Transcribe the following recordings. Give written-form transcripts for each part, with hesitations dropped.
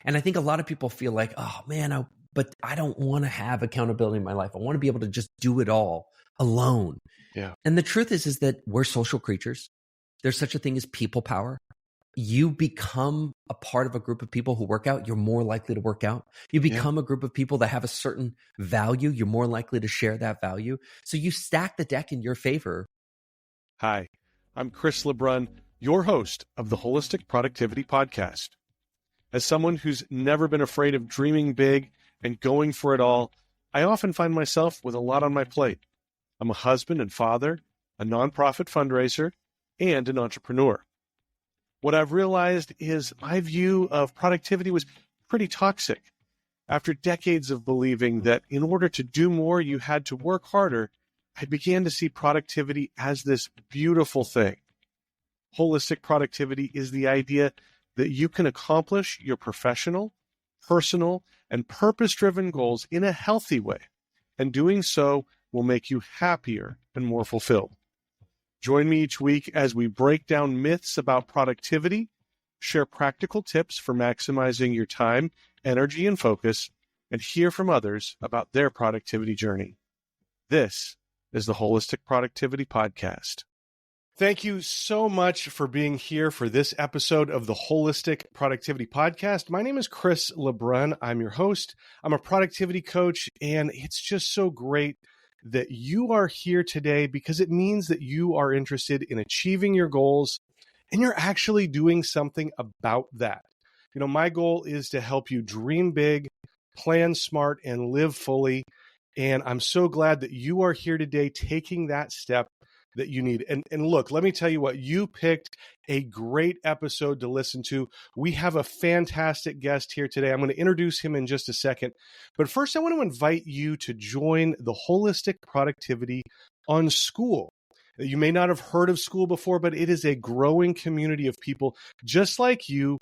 And I think a lot of people feel like, oh man, but I don't want to have accountability in my life. I want to be able to just do it all alone. Yeah. And the truth is that we're social creatures. There's such a thing as people power. You become a part of a group of people who work out, you're more likely to work out. You become a group of people that have a certain value, you're more likely to share that value. So you stack the deck in your favor. Hi, I'm Chris LeBrun, your host of the Wholistic Productivity Podcast. As someone who's never been afraid of dreaming big and going for it all, I often find myself with a lot on my plate. I'm a husband and father, a nonprofit fundraiser, and an entrepreneur. What I've realized is my view of productivity was pretty toxic. After decades of believing that in order to do more, you had to work harder, I began to see productivity as this beautiful thing. Holistic productivity is the idea that you can accomplish your professional, personal, and purpose-driven goals in a healthy way, and doing so will make you happier and more fulfilled. Join me each week as we break down myths about productivity, share practical tips for maximizing your time, energy, and focus, and hear from others about their productivity journey. This is the Wholistic Productivity Podcast. Thank you so much for being here for this episode of the Wholistic Productivity Podcast. My name is Chris LeBrun. I'm your host. I'm a productivity coach, and it's just so great that you are here today because it means that you are interested in achieving your goals and you're actually doing something about that. You know, my goal is to help you dream big, plan smart, and live fully. And I'm so glad that you are here today taking that step that you need. And look, let me tell you what, you picked a great episode to listen to. We have a fantastic guest here today. I'm going to introduce him in just a second. But first, I want to invite you to join the Holistic Productivity on School. You may not have heard of School before, but it is a growing community of people just like you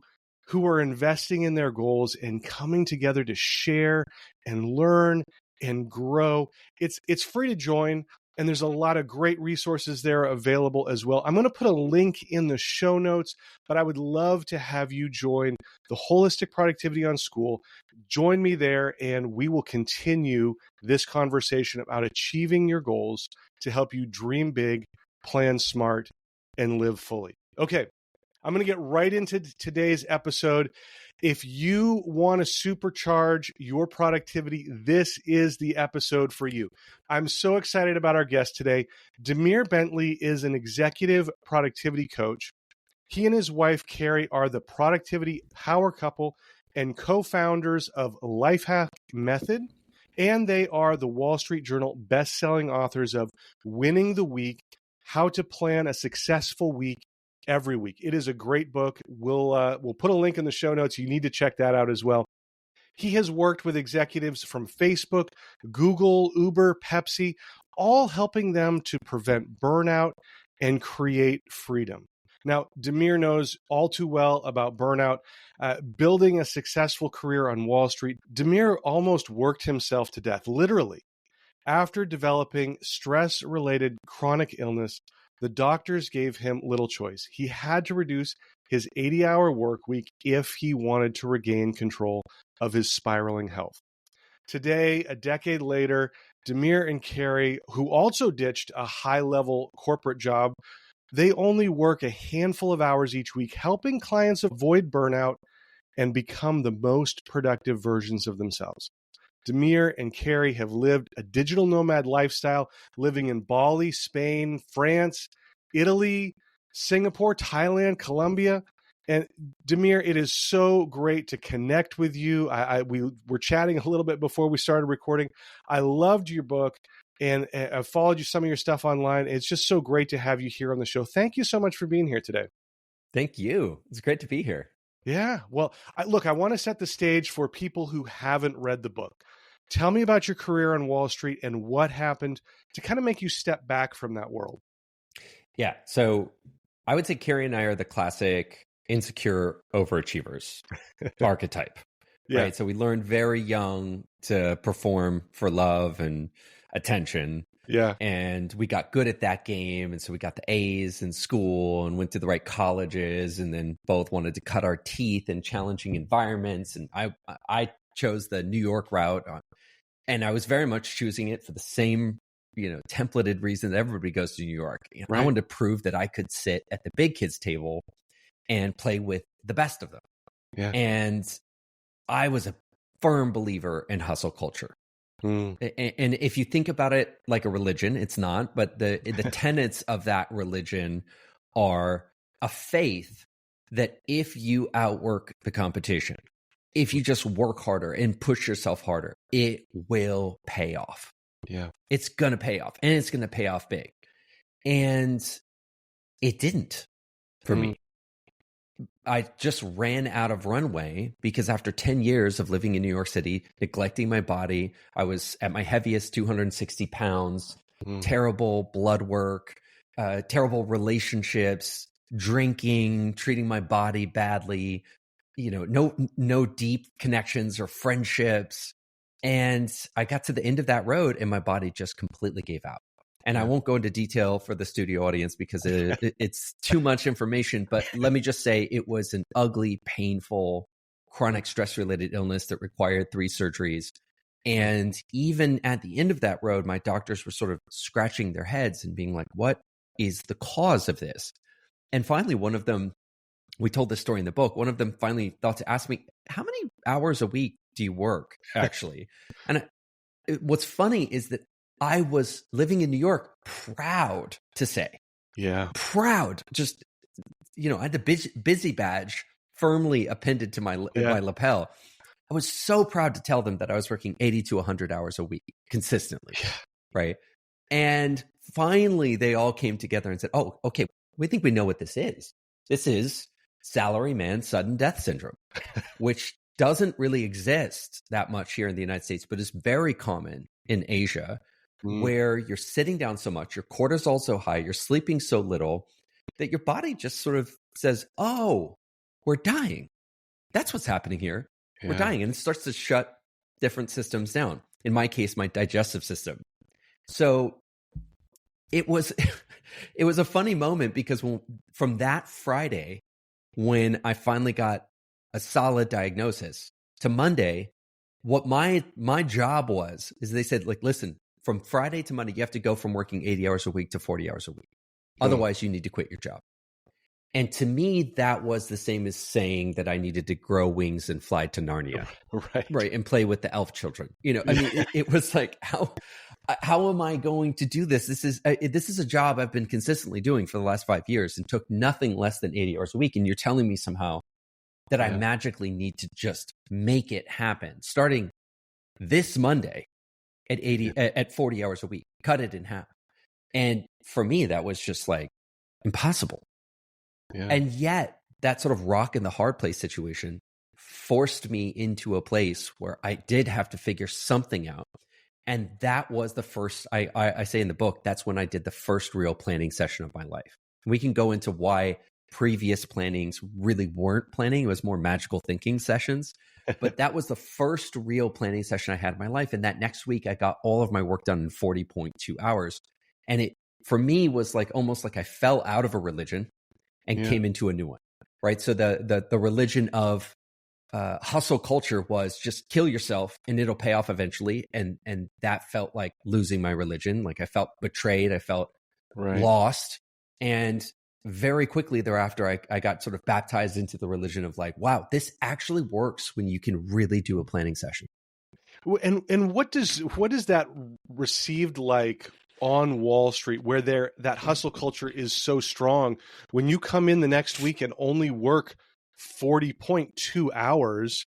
who are investing in their goals and coming together to share and learn and grow. It's free to join. And there's a lot of great resources there available as well. I'm going to put a link in the show notes, but I would love to have you join the Holistic Productivity on School. Join me there, and we will continue this conversation about achieving your goals to help you dream big, plan smart, and live fully. Okay, I'm going to get right into today's episode. If you want to supercharge your productivity, this is the episode for you. I'm so excited about our guest today. Demir Bentley is an executive productivity coach. He and his wife, Carrie, are the productivity power couple and co-founders of Lifehack Method, and they are the Wall Street Journal best-selling authors of Winning the Week, How to Plan a Successful Week every week. It is a great book. We'll put a link in the show notes. You need to check that out as well. He has worked with executives from Facebook, Google, Uber, Pepsi, all helping them to prevent burnout and create freedom. Now, Demir knows all too well about burnout. Building a successful career on Wall Street, Demir almost worked himself to death, literally. After developing stress-related chronic illness, the doctors gave him little choice. He had to reduce his 80-hour work week if he wanted to regain control of his spiraling health. Today, a decade later, Demir and Carrie, who also ditched a high-level corporate job, they only work a handful of hours each week, helping clients avoid burnout and become the most productive versions of themselves. Demir and Carrie have lived a digital nomad lifestyle, living in Bali, Spain, France, Italy, Singapore, Thailand, Colombia. And Demir, it is so great to connect with you. We were chatting a little bit before we started recording. I loved your book, and I followed some of your stuff online. It's just so great to have you here on the show. Thank you so much for being here today. Thank you. It's great to be here. Yeah. Well, I want to set the stage for people who haven't read the book. Tell me about your career on Wall Street and what happened to kind of make you step back from that world. Yeah. So I would say Carrie and I are the classic insecure overachievers archetype. Yeah. Right. So we learned very young to perform for love and attention. Yeah. And we got good at that game. And so we got the A's in school and went to the right colleges, and then both wanted to cut our teeth in challenging environments. And I chose the New York route, and I was very much choosing it for the same, templated reason that everybody goes to New York. Right. I wanted to prove that I could sit at the big kids table and play with the best of them. Yeah. And I was a firm believer in hustle culture. And if you think about it like a religion, it's not, but the tenets of that religion are a faith that if you outwork the competition, if you just work harder and push yourself harder, it will pay off. Yeah. It's going to pay off, and it's going to pay off big. And it didn't for me. I just ran out of runway because after 10 years of living in New York City, neglecting my body, I was at my heaviest 260 pounds, terrible blood work, terrible relationships, drinking, treating my body badly, no deep connections or friendships. And I got to the end of that road and my body just completely gave out. And I won't go into detail for the studio audience because it's too much information. But let me just say it was an ugly, painful, chronic stress-related illness that required 3 surgeries. And even at the end of that road, my doctors were sort of scratching their heads and being like, what is the cause of this? And finally, one of them, we told this story in the book, one of them finally thought to ask me, how many hours a week do you work, actually? And what's funny is that I was living in New York, proud to say. Yeah. Proud. Just, I had the busy badge firmly appended to my lapel. I was so proud to tell them that I was working 80 to 100 hours a week consistently. Yeah. Right. And finally, they all came together and said, oh, okay, we think we know what this is. This is salaryman sudden death syndrome, which doesn't really exist that much here in the United States, but is very common in Asia, where you're sitting down so much, your cortisol's so high, you're sleeping so little that your body just sort of says, oh, we're dying. That's what's happening here. Yeah. We're dying. And it starts to shut different systems down. In my case, my digestive system. So it was a funny moment because from that Friday, when I finally got a solid diagnosis, to Monday, what my job is they said, like, listen, from Friday to Monday, you have to go from working 80 hours a week to 40 hours a week. Otherwise, you need to quit your job. And to me, that was the same as saying that I needed to grow wings and fly to Narnia, right, and play with the elf children. It was like, how am I going to do this? This is a job I've been consistently doing for the last 5 years and took nothing less than 80 hours a week. And you're telling me somehow that I magically need to just make it happen, starting this Monday at 40 hours a week, cut it in half. And for me, that was just like impossible. Yeah. And yet that sort of rock in the hard place situation forced me into a place where I did have to figure something out. And that was the first, I say in the book, that's when I did the first real planning session of my life. And we can go into why previous plannings really weren't planning. It was more magical thinking sessions. But that was the first real planning session I had in my life. And that next week, I got all of my work done in 40.2 hours. And it, for me, was like almost like I fell out of a religion and came into a new one, right? So the religion of hustle culture was just kill yourself and it'll pay off eventually. And that felt like losing my religion. Like I felt betrayed. I felt lost. And very quickly thereafter, I got sort of baptized into the religion of like, wow, this actually works when you can really do a planning session. And what does that received like on Wall Street, where that hustle culture is so strong? When you come in the next week and only work 40.2 hours,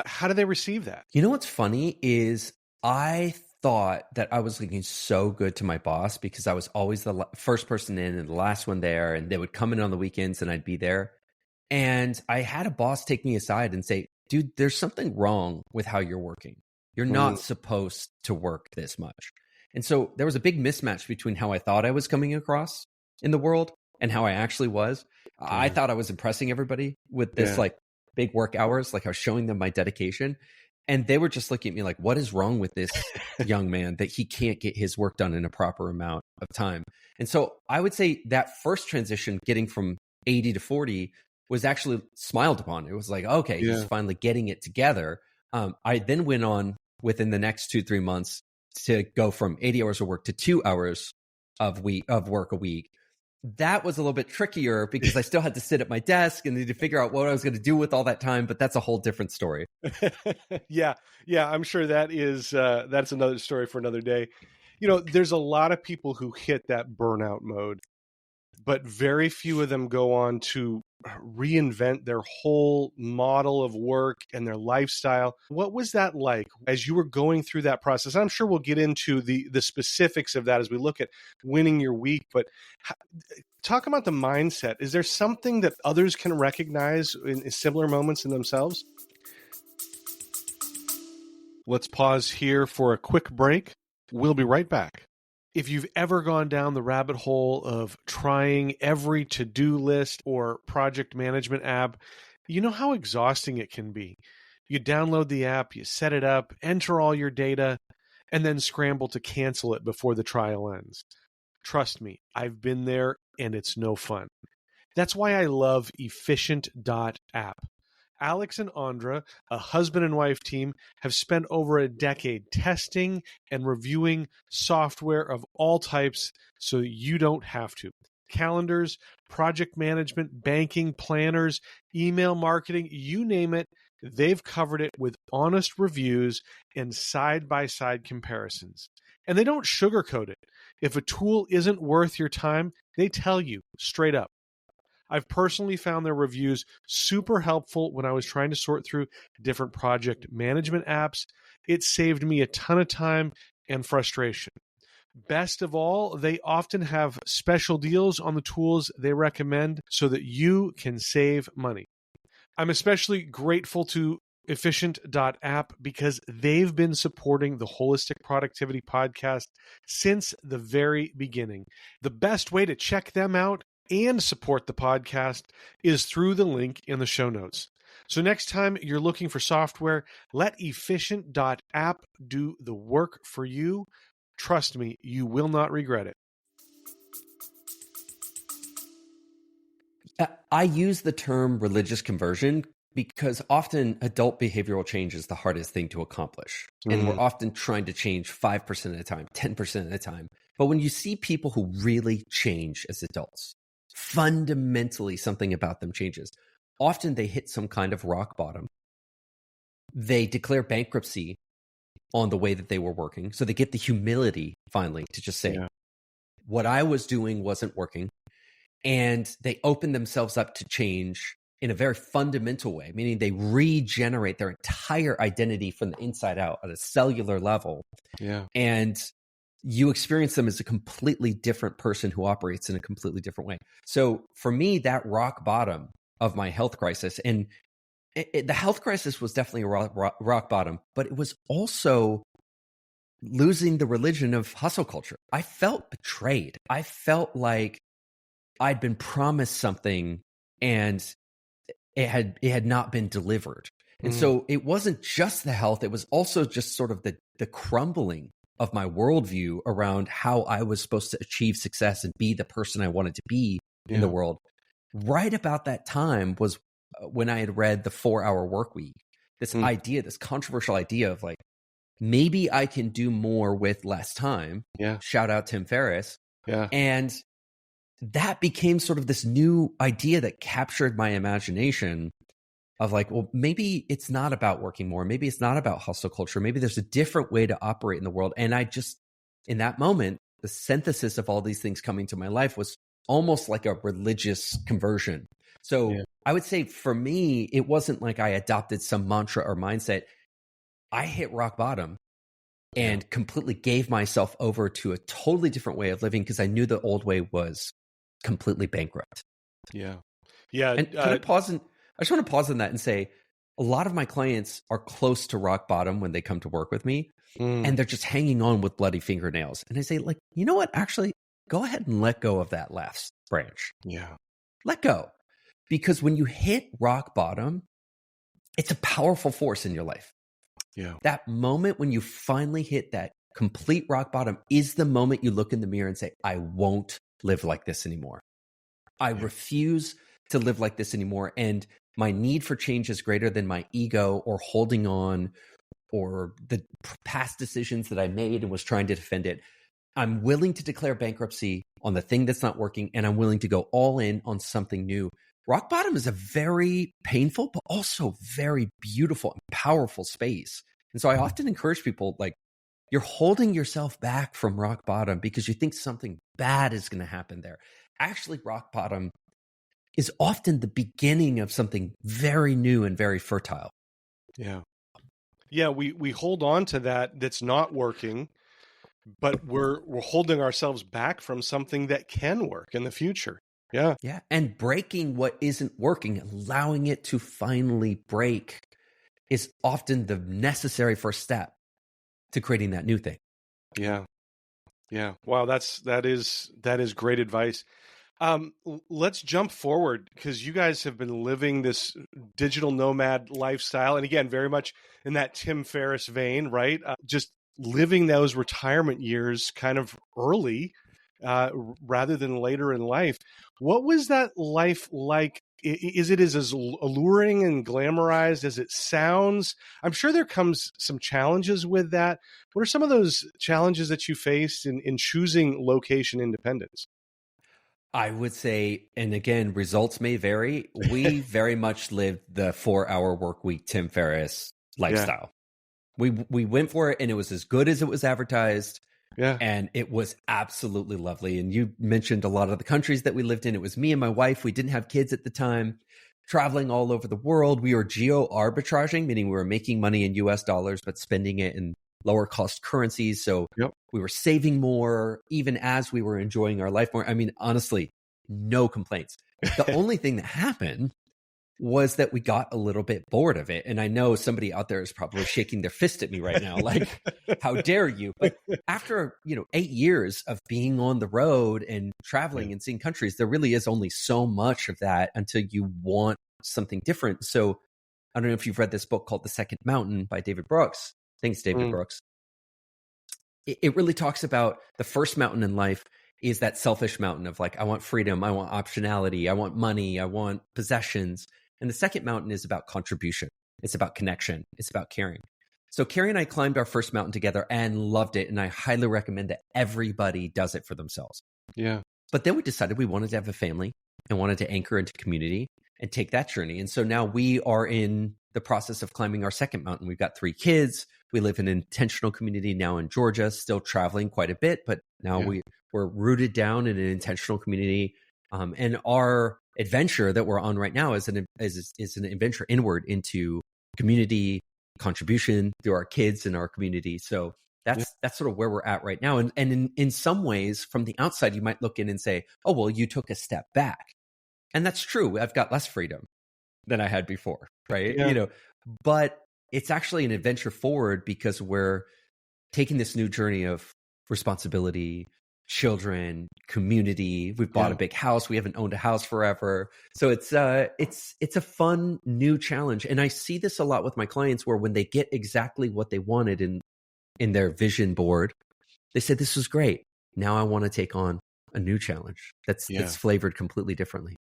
how do they receive that? You know what's funny is I thought that I was looking so good to my boss because I was always the first person in and the last one there, and they would come in on the weekends and I'd be there. And I had a boss take me aside and say, dude, there's something wrong with how you're working. You're not supposed to work this much. And so there was a big mismatch between how I thought I was coming across in the world and how I actually was. I thought I was impressing everybody with this like big work hours, like I was showing them my dedication. And they were just looking at me like, what is wrong with this young man that he can't get his work done in a proper amount of time? And so I would say that first transition, getting from 80 to 40, was actually smiled upon. It was like, okay, he's finally getting it together. I then went on within the next 2-3 months to go from 80 hours of work to 2 hours of work a week. That was a little bit trickier because I still had to sit at my desk and need to figure out what I was going to do with all that time. But that's a whole different story. Yeah. I'm sure that's another story for another day. There's a lot of people who hit that burnout mode, but very few of them go on to reinvent their whole model of work and their lifestyle. What was that like as you were going through that process? I'm sure we'll get into the specifics of that as we look at winning your week, but talk about the mindset. Is there something that others can recognize in similar moments in themselves? Let's pause here for a quick break. We'll be right back. If you've ever gone down the rabbit hole of trying every to-do list or project management app, you know how exhausting it can be. You download the app, you set it up, enter all your data, and then scramble to cancel it before the trial ends. Trust me, I've been there and it's no fun. That's why I love Efficient.app. Alex and Andra, a husband and wife team, have spent over a decade testing and reviewing software of all types so you don't have to. Calendars, project management, banking, planners, email marketing, you name it, they've covered it with honest reviews and side-by-side comparisons. And they don't sugarcoat it. If a tool isn't worth your time, they tell you straight up. I've personally found their reviews super helpful when I was trying to sort through different project management apps. It saved me a ton of time and frustration. Best of all, they often have special deals on the tools they recommend so that you can save money. I'm especially grateful to Efficient.app because they've been supporting the Wholistic Productivity Podcast since the very beginning. The best way to check them out and support the podcast is through the link in the show notes. So next time you're looking for software, let Efficient.app do the work for you. Trust me, you will not regret it. I use the term religious conversion because often adult behavioral change is the hardest thing to accomplish. And we're often trying to change 5% at a time, 10% at a time. But when you see people who really change as adults, fundamentally something about them changes. Often they hit some kind of rock bottom. They declare bankruptcy on the way that they were working. So they get the humility finally to just say, what I was doing wasn't working. And they open themselves up to change in a very fundamental way, meaning they regenerate their entire identity from the inside out at a cellular level. And you experience them as a completely different person who operates in a completely different way. So for me, that rock bottom of my health crisis, and the health crisis was definitely a rock bottom, but it was also losing the religion of hustle culture. I felt betrayed. I felt like I'd been promised something and it had not been delivered. And so it wasn't just the health, it was also just sort of the crumbling of my worldview around how I was supposed to achieve success and be the person I wanted to be in the world. Right about that time was when I had read The 4-Hour Work Week. This idea, this controversial idea of like, maybe I can do more with less time. Shout out Tim Ferriss. And that became sort of this new idea that captured my imagination of like, well, maybe it's not about working more. Maybe it's not about hustle culture. Maybe there's a different way to operate in the world. And I just, in that moment, the synthesis of all these things coming to my life was almost like a religious conversion. So I would say for me, it wasn't like I adopted some mantra or mindset. I hit rock bottom and completely gave myself over to a totally different way of living because I knew the old way was completely bankrupt. And can I pause and I just want to pause on that and say, a lot of my clients are close to rock bottom when they come to work with me, and they're just hanging on with bloody fingernails. And I say, like, you know what? Actually, go ahead and let go of that left branch. Let go. Because when you hit rock bottom, it's a powerful force in your life. Yeah. That moment when you finally hit that complete rock bottom is the moment you look in the mirror and say, I won't live like this anymore. I refuse to live like this anymore. And my need for change is greater than my ego or holding on or the past decisions that I made and was trying to defend it. I'm willing to declare bankruptcy on the thing that's not working, and I'm willing to go all in on something new. Rock bottom is a very painful, but also very beautiful and powerful space. And so I often encourage people, like, you're holding yourself back from rock bottom because you think something bad is going to happen there. Actually, rock bottom is often the beginning of something very new and very fertile. Yeah. Yeah, we hold on to that's not working, but we're holding ourselves back from something that can work in the future. Yeah. Yeah. And breaking what isn't working, allowing it to finally break, is often the necessary first step to creating that new thing. Yeah. Yeah. Wow, that is great advice. Let's jump forward, because you guys have been living this digital nomad lifestyle, and again, very much in that Tim Ferriss vein, right? Just living those retirement years kind of early, rather than later in life. What was that life like? Is it as alluring and glamorized as it sounds? I'm sure there comes some challenges with that. What are some of those challenges that you faced in choosing location independence? I would say, and again, results may vary. We very much lived the 4-hour work week Tim Ferriss lifestyle. Yeah. We went for it, and it was as good as it was advertised. Yeah. And it was absolutely lovely. And you mentioned a lot of the countries that we lived in. It was me and my wife. We didn't have kids at the time, traveling all over the world. We were geo arbitraging, meaning we were making money in US dollars, but spending it in lower cost currencies. So we were saving more, even as we were enjoying our life more. I mean, honestly, no complaints. The only thing that happened was that we got a little bit bored of it. And I know somebody out there is probably shaking their fist at me right now, like, how dare you? But after, 8 years of being on the road and traveling and seeing countries, there really is only so much of that until you want something different. So I don't know if you've read this book called The Second Mountain by David Brooks. Thanks, David Brooks. It really talks about the first mountain in life is that selfish mountain of, like, I want freedom, I want optionality, I want money, I want possessions. And the second mountain is about contribution. It's about connection. It's about caring. So Carrie and I climbed our first mountain together and loved it. And I highly recommend that everybody does it for themselves. Yeah. But then we decided we wanted to have a family and wanted to anchor into community and take that journey. And so now we are in the process of climbing our second mountain. We've got 3 kids. We live in an intentional community now in Georgia, still traveling quite a bit, but now we're rooted down in an intentional community. And our adventure that we're on right now is an adventure inward into community contribution through our kids and our community. So that's sort of where we're at right now. And in some ways, from the outside, you might look in and say, oh, well, you took a step back. And that's true. I've got less freedom than I had before, right? Yeah. But it's actually an adventure forward because we're taking this new journey of responsibility, children, community. We've bought a big house. We haven't owned a house forever. So it's a fun new challenge. And I see this a lot with my clients, where when they get exactly what they wanted in their vision board, they say, this was great. Now I want to take on a new challenge that's flavored completely differently.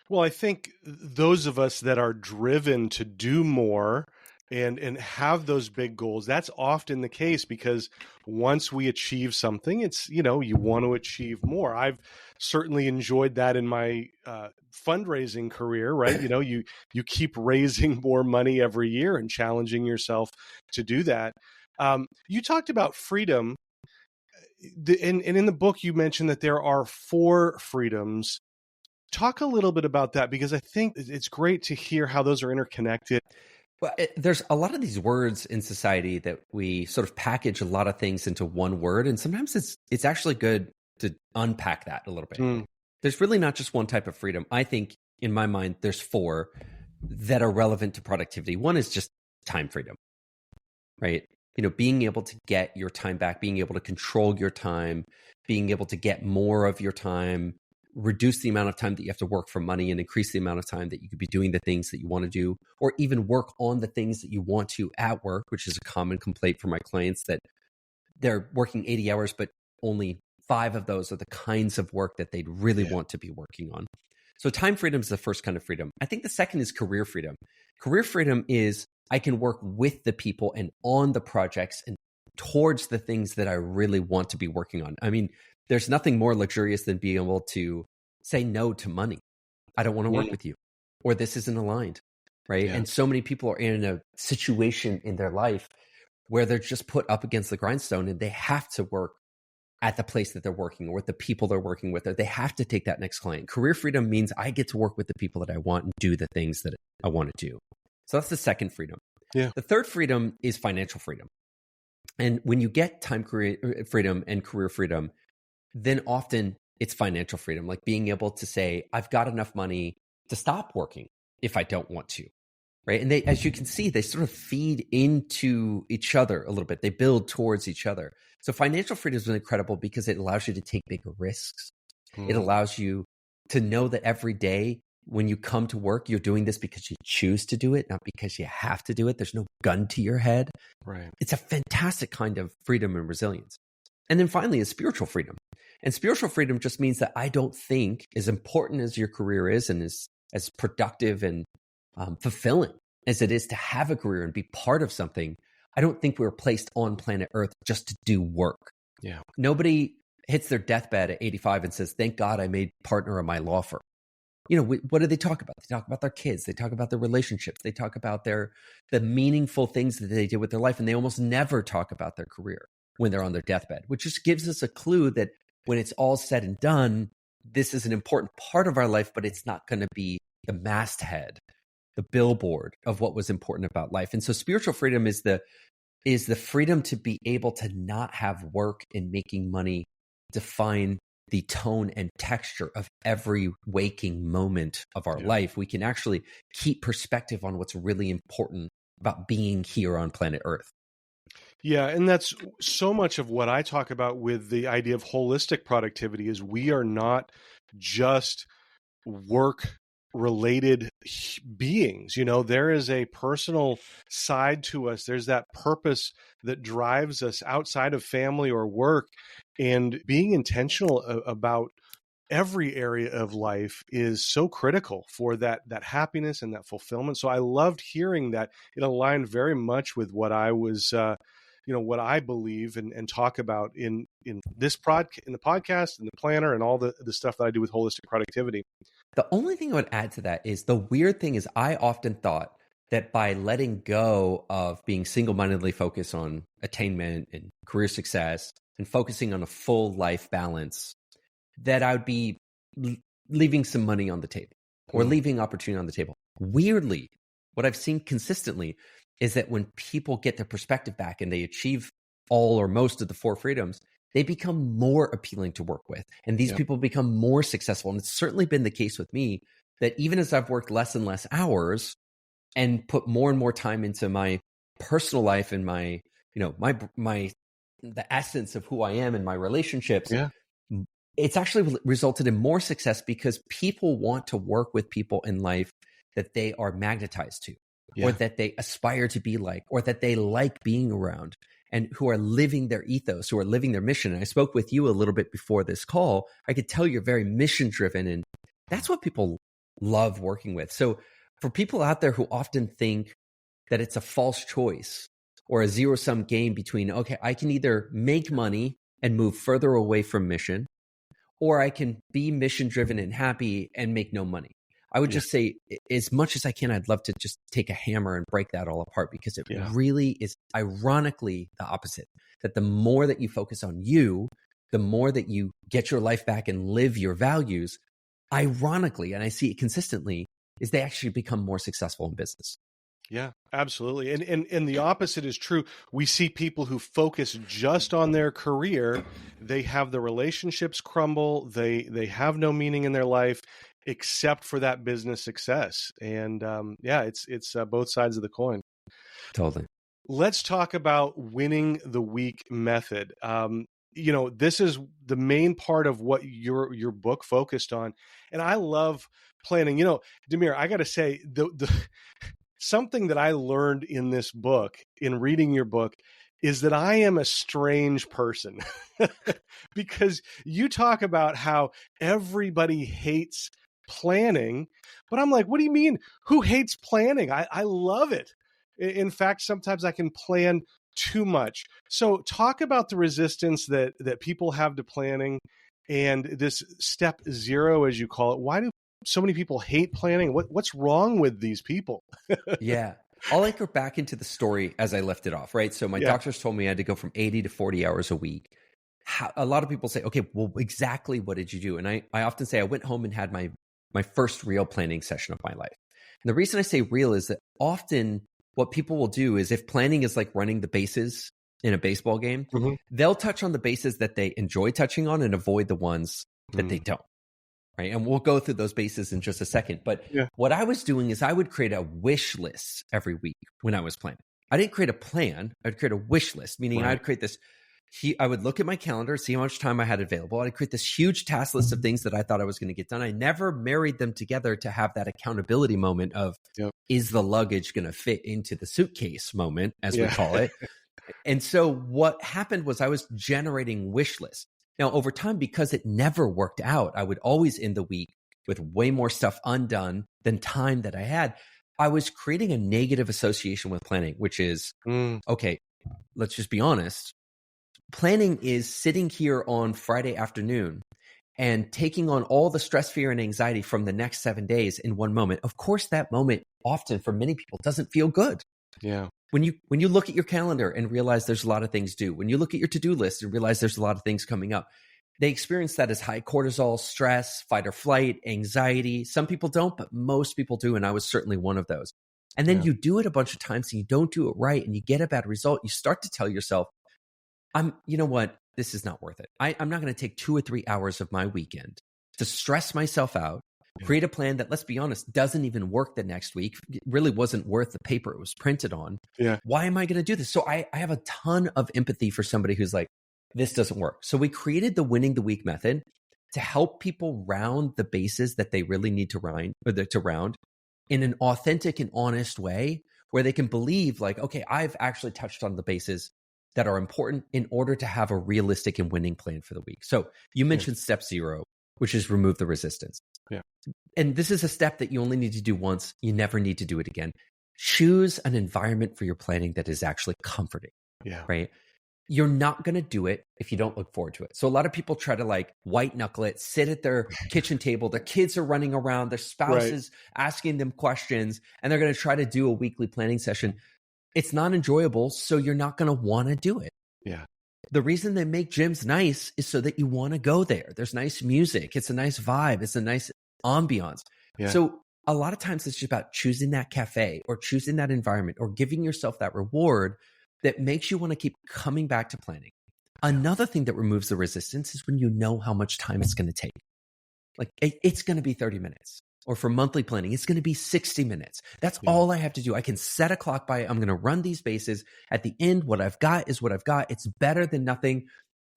Well, I think those of us that are driven to do more and have those big goals, that's often the case, because once we achieve something, it's, you want to achieve more. I've certainly enjoyed that in my fundraising career, right? You keep raising more money every year and challenging yourself to do that. You talked about freedom, and in the book, you mentioned that there are 4 freedoms. Talk a little bit about that, because I think it's great to hear how those are interconnected. Well, there's a lot of these words in society that we sort of package a lot of things into one word. And sometimes it's actually good to unpack that a little bit. There's really not just one type of freedom. I think, in my mind, there's 4 that are relevant to productivity. One is just time freedom, right? Being able to get your time back, being able to control your time, being able to get more of your time reduce the amount of time that you have to work for money and increase the amount of time that you could be doing the things that you want to do, or even work on the things that you want to at work, which is a common complaint for my clients, that they're working 80 hours, but only 5 of those are the kinds of work that they'd really want to be working on. So time freedom is the first kind of freedom. I think the second is career freedom. Career freedom is I can work with the people and on the projects and towards the things that I really want to be working on. I mean, there's nothing more luxurious than being able to say no to money. I don't want to work with you, or this isn't aligned, right? And so many people are in a situation in their life where they're just put up against the grindstone and they have to work at the place that they're working or with the people they're working with, or they have to take that next client. Career freedom means I get to work with the people that I want and do the things that I want to do. So that's the second freedom. Yeah. The third freedom is financial freedom. And when you get time freedom and career freedom, then often it's financial freedom, like being able to say, I've got enough money to stop working if I don't want to, right? And they, as you can see, they sort of feed into each other a little bit. They build towards each other. So financial freedom is incredible because it allows you to take bigger risks. It allows you to know that every day when you come to work, you're doing this because you choose to do it, not because you have to do it. There's no gun to your head. Right. It's a fantastic kind of freedom and resilience. And then finally is spiritual freedom. And spiritual freedom just means that I don't think, as important as your career is and as productive and fulfilling as it is to have a career and be part of something, I don't think we were placed on planet Earth just to do work. Yeah. Nobody hits their deathbed at 85 and says, thank God I made partner of my law firm. You know, what do they talk about? They talk about their kids. They talk about their relationships. They talk about the meaningful things that they did with their life. And they almost never talk about their career when they're on their deathbed, which just gives us a clue that when it's all said and done, this is an important part of our life, but it's not going to be the masthead, the billboard of what was important about life. And so spiritual freedom is the freedom to be able to not have work and making money define the tone and texture of every waking moment of our life. We can actually keep perspective on what's really important about being here on planet Earth. Yeah, and that's so much of what I talk about with the idea of holistic productivity is we are not just work-related beings. You know, there is a personal side to us. There's that purpose that drives us outside of family or work. And being intentional about every area of life is so critical for that happiness and that fulfillment. So I loved hearing that. It aligned very much with what I was what I believe and talk about in this in the podcast and the planner and all the stuff that I do with holistic productivity. The only thing I would add to that is the weird thing is I often thought that by letting go of being single-mindedly focused on attainment and career success and focusing on a full life balance, that I would be leaving some money on the table or leaving opportunity on the table. Weirdly, what I've seen consistently is that when people get their perspective back and they achieve all or most of the 4 freedoms, they become more appealing to work with. And these people become more successful. And it's certainly been the case with me that even as I've worked less and less hours and put more and more time into my personal life and my, the essence of who I am and my relationships, it's actually resulted in more success because people want to work with people in life that they are magnetized to. Or that they aspire to be like, or that they like being around, and who are living their ethos, who are living their mission. And I spoke with you a little bit before this call. I could tell you're very mission driven, and that's what people love working with. So for people out there who often think that it's a false choice or a zero-sum game between, okay, I can either make money and move further away from mission, or I can be mission driven and happy and make no money. I would just say, as much as I can, I'd love to just take a hammer and break that all apart, because it really is ironically the opposite. That the more that you focus on you, the more that you get your life back and live your values, ironically, and I see it consistently, is they actually become more successful in business. Yeah, absolutely. And the opposite is true. We see people who focus just on their career. They have the relationships crumble. They have no meaning in their life except for that business success. And it's both sides of the coin. Totally. Let's talk about winning the week method. this is the main part of what your book focused on. And I love planning. Demir, I got to say, the something that I learned in this book, in reading your book, is that I am a strange person because you talk about how everybody hates planning, but I'm like, what do you mean? Who hates planning? I love it. In fact, sometimes I can plan too much. So talk about the resistance that people have to planning and this step zero, as you call it. Why do so many people hate planning? What's wrong with these people? Yeah. I'll anchor back into the story as I left it off, right? So my doctors told me I had to go from 80 to 40 hours a week. A lot of people say, okay, well, exactly what did you do? And I often say I went home and had my first real planning session of my life. And the reason I say real is that often what people will do is, if planning is like running the bases in a baseball game, they'll touch on the bases that they enjoy touching on and avoid the ones that they don't. Right. And we'll go through those bases in just a second. But what I was doing is I would create a wish list every week when I was planning. I didn't create a plan. I'd create a wish list, meaning I'd create this. I would look at my calendar, see how much time I had available. I'd create this huge task list of things that I thought I was going to get done. I never married them together to have that accountability moment of, is the luggage going to fit into the suitcase moment, as we call it. And so what happened was I was generating wish lists. Now, over time, because it never worked out, I would always end the week with way more stuff undone than time that I had. I was creating a negative association with planning, which is, okay, let's just be honest. Planning is sitting here on Friday afternoon and taking on all the stress, fear, and anxiety from the next 7 days in one moment. Of course, that moment often for many people doesn't feel good. Yeah. When you look at your calendar and realize there's a lot of things due, when you look at your to-do list and realize there's a lot of things coming up, they experience that as high cortisol, stress, fight or flight, anxiety. Some people don't, but most people do. And I was certainly one of those. And then you do it a bunch of times and you don't do it right and you get a bad result. You start to tell yourself, you know what? This is not worth it. I'm not going to take 2 or 3 hours of my weekend to stress myself out, create a plan that, let's be honest, doesn't even work the next week. It really wasn't worth the paper it was printed on. Yeah. Why am I going to do this? So I have a ton of empathy for somebody who's like, this doesn't work. So we created the winning the week method to help people round the bases that they really need to round in an authentic and honest way where they can believe like, okay, I've actually touched on the bases that are important in order to have a realistic and winning plan for the week. So you mentioned step zero, which is remove the resistance. Yeah. And this is a step that you only need to do once. You never need to do it again. Choose an environment for your planning that is actually comforting. Yeah. Right. You're not going to do it if you don't look forward to it. So a lot of people try to like white knuckle it, sit at their kitchen table. Their kids are running around, their spouse is asking them questions, and they're going to try to do a weekly planning session. It's not enjoyable, so you're not going to want to do it. Yeah. The reason they make gyms nice is so that you want to go there. There's nice music. It's a nice vibe. It's a nice ambiance. Yeah. So a lot of times it's just about choosing that cafe or choosing that environment or giving yourself that reward that makes you want to keep coming back to planning. Another thing that removes the resistance is when you know how much time it's going to take. Like it's going to be 30 minutes. Or for monthly planning, it's going to be 60 minutes. That's all I have to do. I can set a clock by it. I'm going to run these bases. At the end, what I've got is what I've got. It's better than nothing.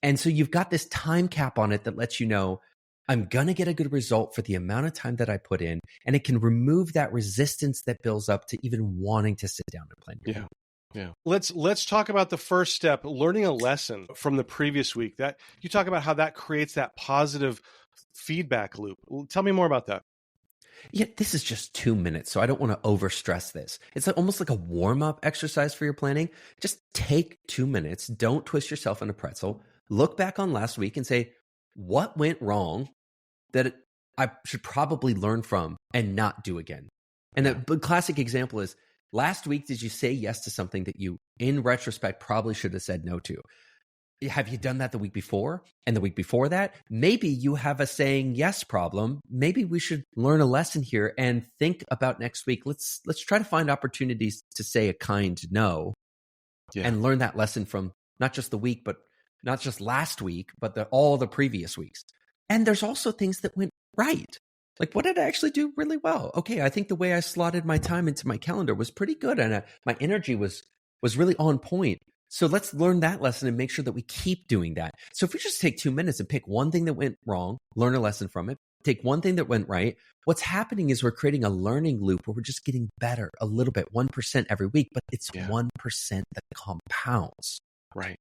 And so you've got this time cap on it that lets you know I'm going to get a good result for the amount of time that I put in. And it can remove that resistance that builds up to even wanting to sit down and plan. Yeah. Let's talk about the first step, learning a lesson from the previous week. That you talk about how that creates that positive feedback loop. Tell me more about that. Yeah, this is just 2 minutes, so I don't want to overstress this. It's almost like a warm-up exercise for your planning. Just take 2 minutes. Don't twist yourself in a pretzel. Look back on last week and say, what went wrong that I should probably learn from and not do again? And the classic example is, last week, did you say yes to something that you, in retrospect, probably should have said no to? Have you done that the week before? And the week before that? Maybe you have a saying yes problem. Maybe we should learn a lesson here and think about next week. Let's try to find opportunities to say a kind no and learn that lesson from not just the week, but not just last week, but all the previous weeks. And there's also things that went right. Like, what did I actually do really well? Okay, I think the way I slotted my time into my calendar was pretty good. And my energy was really on point. So let's learn that lesson and make sure that we keep doing that. So if we just take 2 minutes and pick one thing that went wrong, learn a lesson from it, take one thing that went right, what's happening is we're creating a learning loop where we're just getting better a little bit, 1% every week, but it's 1% that compounds. Right.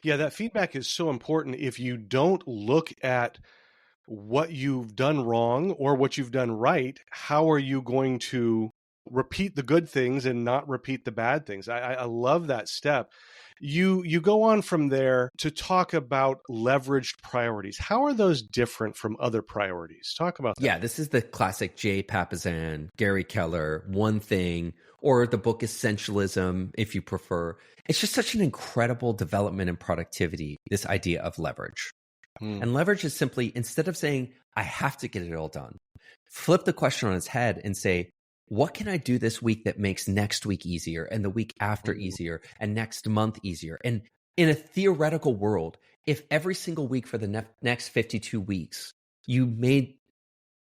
Yeah, that feedback is so important. If you don't look at what you've done wrong or what you've done right, how are you going to repeat the good things and not repeat the bad things? I love that step. You go on from there to talk about leveraged priorities. How are those different from other priorities? Talk about that. Yeah, this is the classic Jay Papasan, Gary Keller, One Thing, or the book Essentialism, if you prefer. It's just such an incredible development in productivity, this idea of leverage. And leverage is simply, instead of saying, I have to get it all done, flip the question on its head and say, what can I do this week that makes next week easier and the week after easier and next month easier? And in a theoretical world, if every single week for the next 52 weeks, you made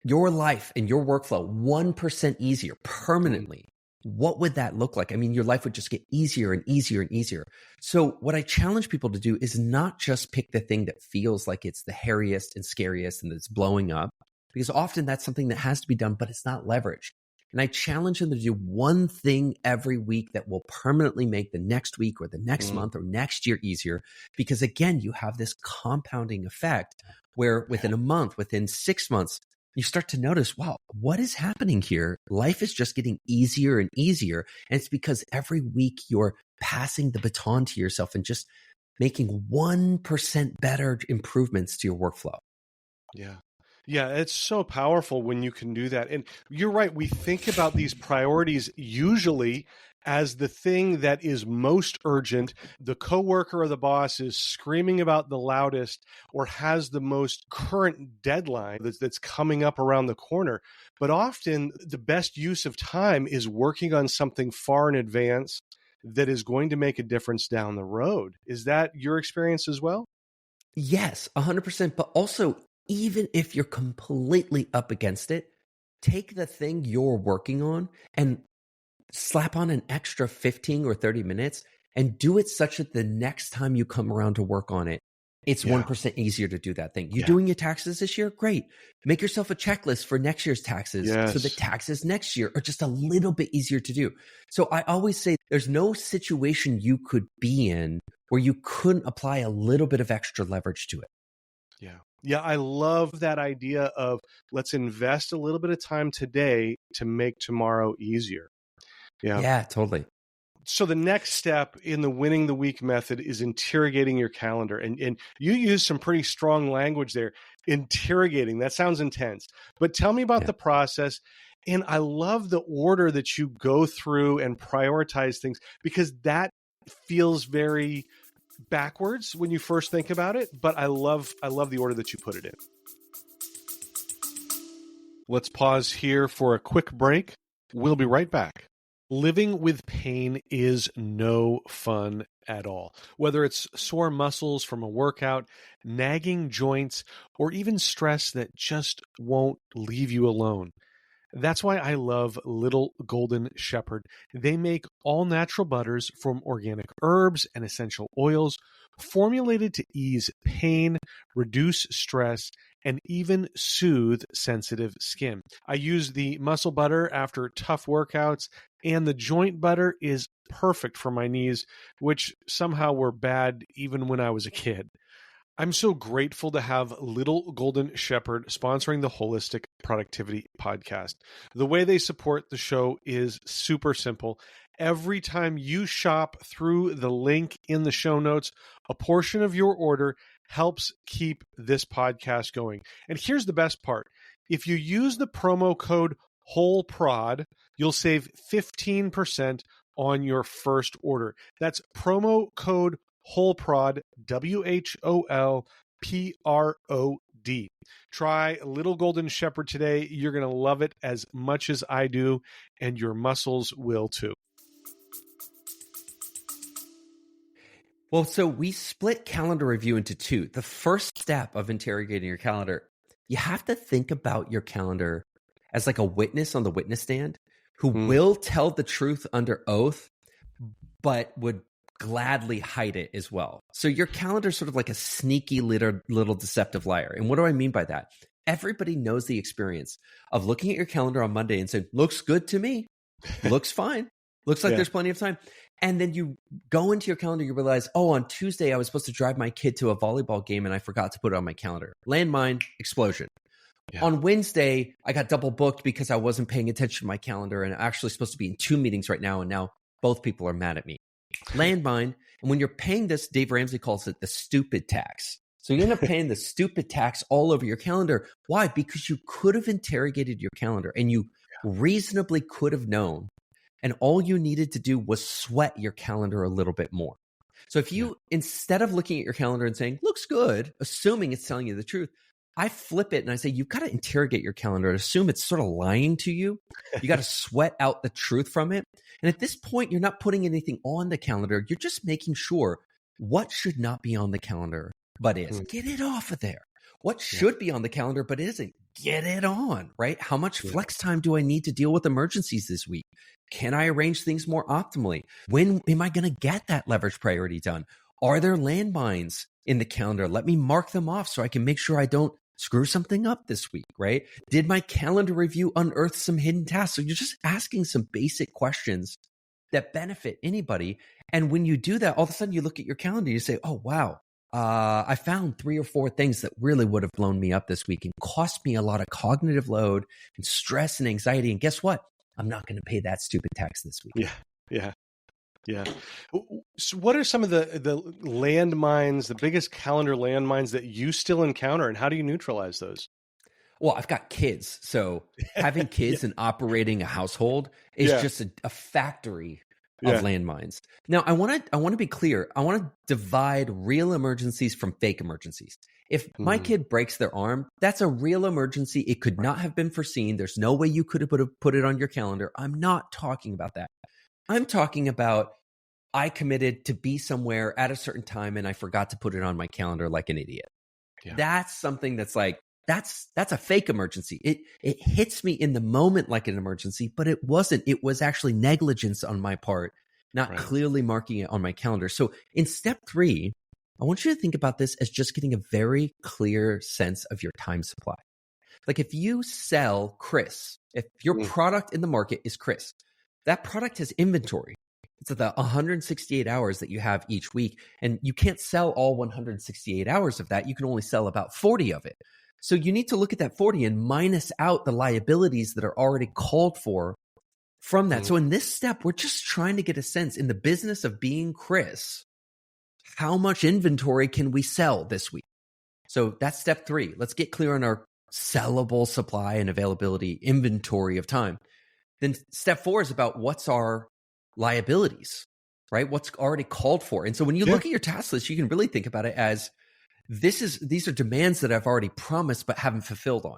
your life and your workflow 1% easier permanently, what would that look like? I mean, your life would just get easier and easier and easier. So what I challenge people to do is not just pick the thing that feels like it's the hairiest and scariest and that's blowing up, because often that's something that has to be done, but it's not leveraged. And I challenge them to do one thing every week that will permanently make the next week or the next month or next year easier. Because again, you have this compounding effect where within a month, within 6 months, you start to notice, wow, what is happening here? Life is just getting easier and easier. And it's because every week you're passing the baton to yourself and just making 1% better improvements to your workflow. Yeah. Yeah, it's so powerful when you can do that. And you're right. We think about these priorities usually as the thing that is most urgent. The coworker or the boss is screaming about the loudest or has the most current deadline that's coming up around the corner. But often the best use of time is working on something far in advance that is going to make a difference down the road. Is that your experience as well? Yes, 100%. But also, even if you're completely up against it, take the thing you're working on and slap on an extra 15 or 30 minutes and do it such that the next time you come around to work on it, it's 1% easier to do that thing. You're doing your taxes this year? Great. Make yourself a checklist for next year's taxes so the taxes next year are just a little bit easier to do. So I always say there's no situation you could be in where you couldn't apply a little bit of extra leverage to it. Yeah. Yeah, I love that idea of let's invest a little bit of time today to make tomorrow easier. Yeah, totally. So the next step in the winning the week method is interrogating your calendar. And you use some pretty strong language there. Interrogating, that sounds intense. But tell me about the process. And I love the order that you go through and prioritize things, because that feels very backwards when you first think about it, but I love the order that you put it in. Let's pause here for a quick break. We'll be right back. Living with pain is no fun at all. Whether it's sore muscles from a workout, nagging joints, or even stress that just won't leave you alone. That's why I love Little Golden Shepherd. They make all natural butters from organic herbs and essential oils, formulated to ease pain, reduce stress, and even soothe sensitive skin. I use the muscle butter after tough workouts, and the joint butter is perfect for my knees, which somehow were bad even when I was a kid. I'm so grateful to have Little Golden Shepherd sponsoring the Wholistic Productivity Podcast. The way they support the show is super simple. Every time you shop through the link in the show notes, a portion of your order helps keep this podcast going. And here's the best part. If you use the promo code WHOLEPROD, you'll save 15% on your first order. That's promo code WHOLEPROD, WHOLPROD. Try Little Golden Shepherd today. You're going to love it as much as I do, and your muscles will too. Well, so we split calendar review into two. The first step of interrogating your calendar, you have to think about your calendar as like a witness on the witness stand who will tell the truth under oath, but would gladly hide it as well. So your calendar is sort of like a sneaky little deceptive liar. And what do I mean by that? Everybody knows the experience of looking at your calendar on Monday and saying, looks good to me, looks fine, looks like there's plenty of time. And then you go into your calendar, you realize, oh, on Tuesday, I was supposed to drive my kid to a volleyball game and I forgot to put it on my calendar. Landmine, explosion. Yeah. On Wednesday, I got double booked because I wasn't paying attention to my calendar and I'm actually supposed to be in 2 meetings right now. And now both people are mad at me. Landmine. And when you're paying this, Dave Ramsey calls it the stupid tax. So you end up paying the stupid tax all over your calendar. Why? Because you could have interrogated your calendar and you reasonably could have known. And all you needed to do was sweat your calendar a little bit more. So if you, instead of looking at your calendar and saying, looks good, assuming it's telling you the truth, I flip it and I say, you've got to interrogate your calendar and assume it's sort of lying to you. You got to sweat out the truth from it. And at this point, you're not putting anything on the calendar. You're just making sure what should not be on the calendar, but is. Get it off of there. What should be on the calendar, but isn't? Get it on, right? How much flex time do I need to deal with emergencies this week? Can I arrange things more optimally? When am I going to get that leverage priority done? Are there landmines in the calendar? Let me mark them off so I can make sure I don't screw something up this week, right? Did my calendar review unearth some hidden tasks? So you're just asking some basic questions that benefit anybody. And when you do that, all of a sudden you look at your calendar, you say, oh, wow, I found 3 or 4 things that really would have blown me up this week and cost me a lot of cognitive load and stress and anxiety. And guess what? I'm not going to pay that stupid tax this week. Yeah. So what are some of the landmines, the biggest calendar landmines that you still encounter, and how do you neutralize those? Well, I've got kids. So having kids and operating a household is just a factory of landmines. Now, I want to be clear. I want to divide real emergencies from fake emergencies. If my kid breaks their arm, that's a real emergency. It could not have been foreseen. There's no way you could have put it on your calendar. I'm not talking about that. I'm talking about I committed to be somewhere at a certain time and I forgot to put it on my calendar like an idiot. Yeah. That's something that's like, that's a fake emergency. It hits me in the moment like an emergency, but it wasn't. It was actually negligence on my part, not clearly marking it on my calendar. So in step 3, I want you to think about this as just getting a very clear sense of your time supply. Like if you sell Chris, if your product in the market is Chris, that product has inventory. It's the 168 hours that you have each week. And you can't sell all 168 hours of that. You can only sell about 40 of it. So you need to look at that 40 and minus out the liabilities that are already called for from that. So in this step, we're just trying to get a sense in the business of being Chris, how much inventory can we sell this week? So that's step 3. Let's get clear on our sellable supply and availability inventory of time. Then step 4 is about what's our liabilities, right? What's already called for. And so when you look at your task list, you can really think about it as these are demands that I've already promised but haven't fulfilled on,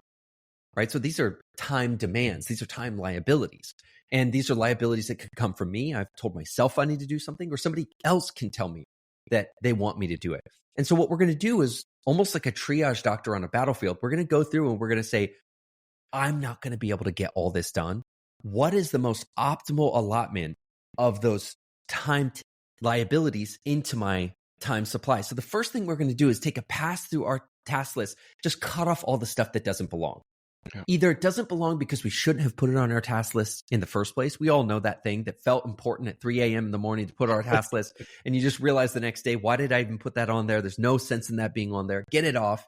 right? So these are time demands. These are time liabilities. And these are liabilities that could come from me. I've told myself I need to do something, or somebody else can tell me that they want me to do it. And so what we're going to do is almost like a triage doctor on a battlefield. We're going to go through and we're going to say, I'm not going to be able to get all this done. What is the most optimal allotment of those time liabilities into my time supply? So the first thing we're going to do is take a pass through our task list, just cut off all the stuff that doesn't belong. Either it doesn't belong because we shouldn't have put it on our task list in the first place. We all know that thing that felt important at 3 a.m. in the morning to put on our task list. And you just realize the next day, why did I even put that on there? There's no sense in that being on there. Get it off.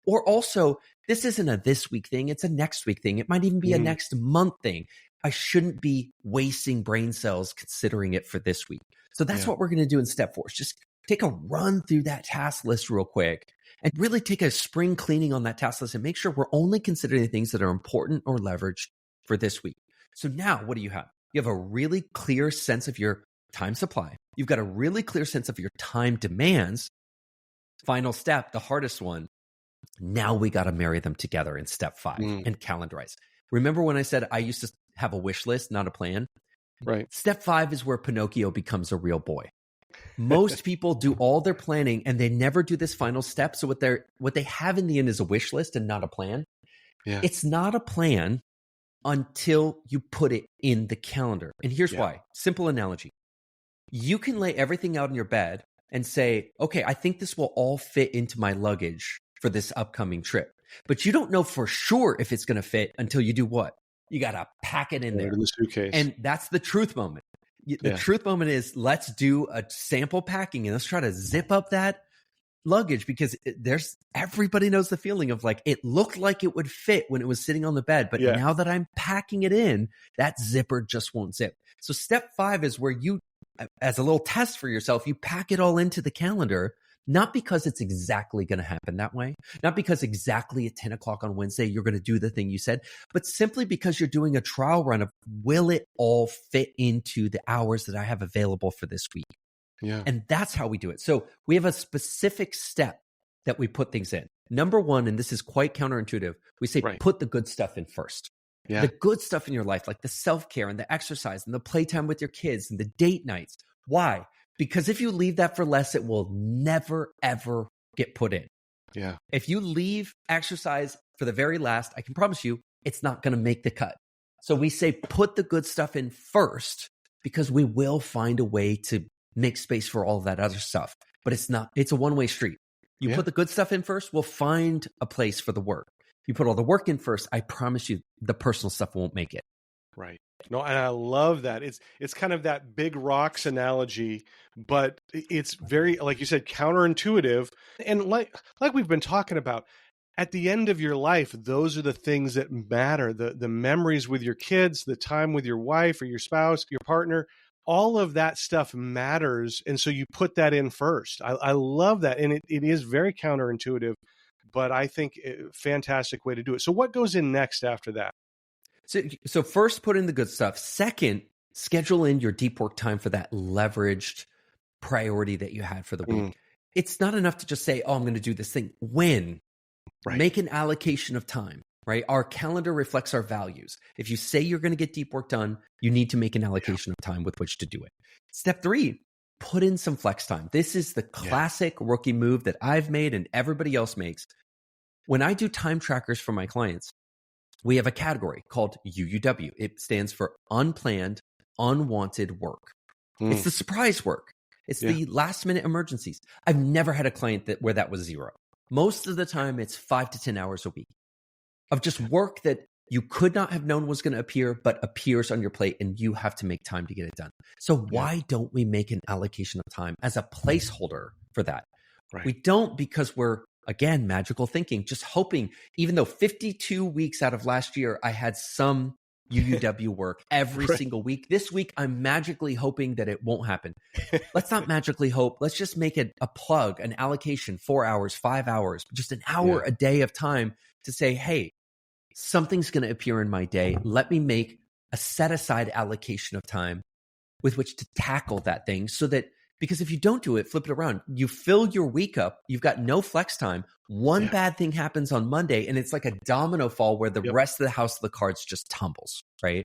Or also, this isn't a this week thing. It's a next week thing. It might even be a next month thing. I shouldn't be wasting brain cells considering it for this week. So that's what we're going to do in step 4. Is just take a run through that task list real quick and really take a spring cleaning on that task list and make sure we're only considering the things that are important or leveraged for this week. So now what do you have? You have a really clear sense of your time supply. You've got a really clear sense of your time demands. Final step, the hardest one. Now we got to marry them together in step 5 and calendarize. Remember when I said I used to have a wish list, not a plan? Right. Step 5 is where Pinocchio becomes a real boy. Most people do all their planning and they never do this final step. So what they have in the end is a wish list and not a plan. Yeah. It's not a plan until you put it in the calendar. And here's why. Simple analogy. You can lay everything out in your bed and say, okay, I think this will all fit into my luggage for this upcoming trip. But you don't know for sure if it's going to fit until you do what? You got to pack it in there. In the suitcase. And that's the truth moment. The truth moment is, let's do a sample packing and let's try to zip up that luggage, because everybody knows the feeling of like, it looked like it would fit when it was sitting on the bed, but now that I'm packing it in, that zipper just won't zip. So step 5 is where you, as a little test for yourself, you pack it all into the calendar, not because it's exactly going to happen that way, not because exactly at 10 o'clock on Wednesday, you're going to do the thing you said, but simply because you're doing a trial run of, will it all fit into the hours that I have available for this week? Yeah. And that's how we do it. So we have a specific step that we put things in. Number 1, and this is quite counterintuitive, we say, put the good stuff in first. Yeah. The good stuff in your life, like the self-care and the exercise and the playtime with your kids and the date nights. Why? Because if you leave that for less, it will never, ever get put in. Yeah. If you leave exercise for the very last, I can promise you, it's not going to make the cut. So we say, put the good stuff in first, because we will find a way to make space for all of that other stuff. But it's a one-way street. You put the good stuff in first, we'll find a place for the work. You put all the work in first, I promise you the personal stuff won't make it. Right. No, and I love that. It's kind of that big rocks analogy, but it's very, like you said, counterintuitive. And like we've been talking about, at the end of your life, those are the things that matter. The memories with your kids, the time with your wife or your spouse, your partner, all of that stuff matters. And so you put that in first. I love that. And it is very counterintuitive, but I think a fantastic way to do it. So what goes in next after that? So first, put in the good stuff. Second, schedule in your deep work time for that leveraged priority that you had for the week. It's not enough to just say, oh, I'm going to do this thing. When? Make an allocation of time, right? Our calendar reflects our values. If you say you're going to get deep work done, you need to make an allocation of time with which to do it. Step 3, put in some flex time. This is the classic rookie move that I've made and everybody else makes. When I do time trackers for my clients, we have a category called UUW. It stands for unplanned, unwanted work. It's the surprise work. It's the last minute emergencies. I've never had a client where that was 0. Most of the time, it's 5 to 10 hours a week of just work that you could not have known was going to appear, but appears on your plate, and you have to make time to get it done. So why don't we make an allocation of time as a placeholder for that? We don't, because we're, again, magical thinking, just hoping, even though 52 weeks out of last year, I had some UUW work every single week. This week, I'm magically hoping that it won't happen. Let's not magically hope. Let's just make it a plug, an allocation, 4 hours, 5 hours, just an hour a day of time to say, hey, something's going to appear in my day. Let me make a set aside allocation of time with which to tackle that thing, so that, because if you don't do it, flip it around. You fill your week up. You've got no flex time. One bad thing happens on Monday, and it's like a domino fall where the rest of the house of the cards just tumbles, right?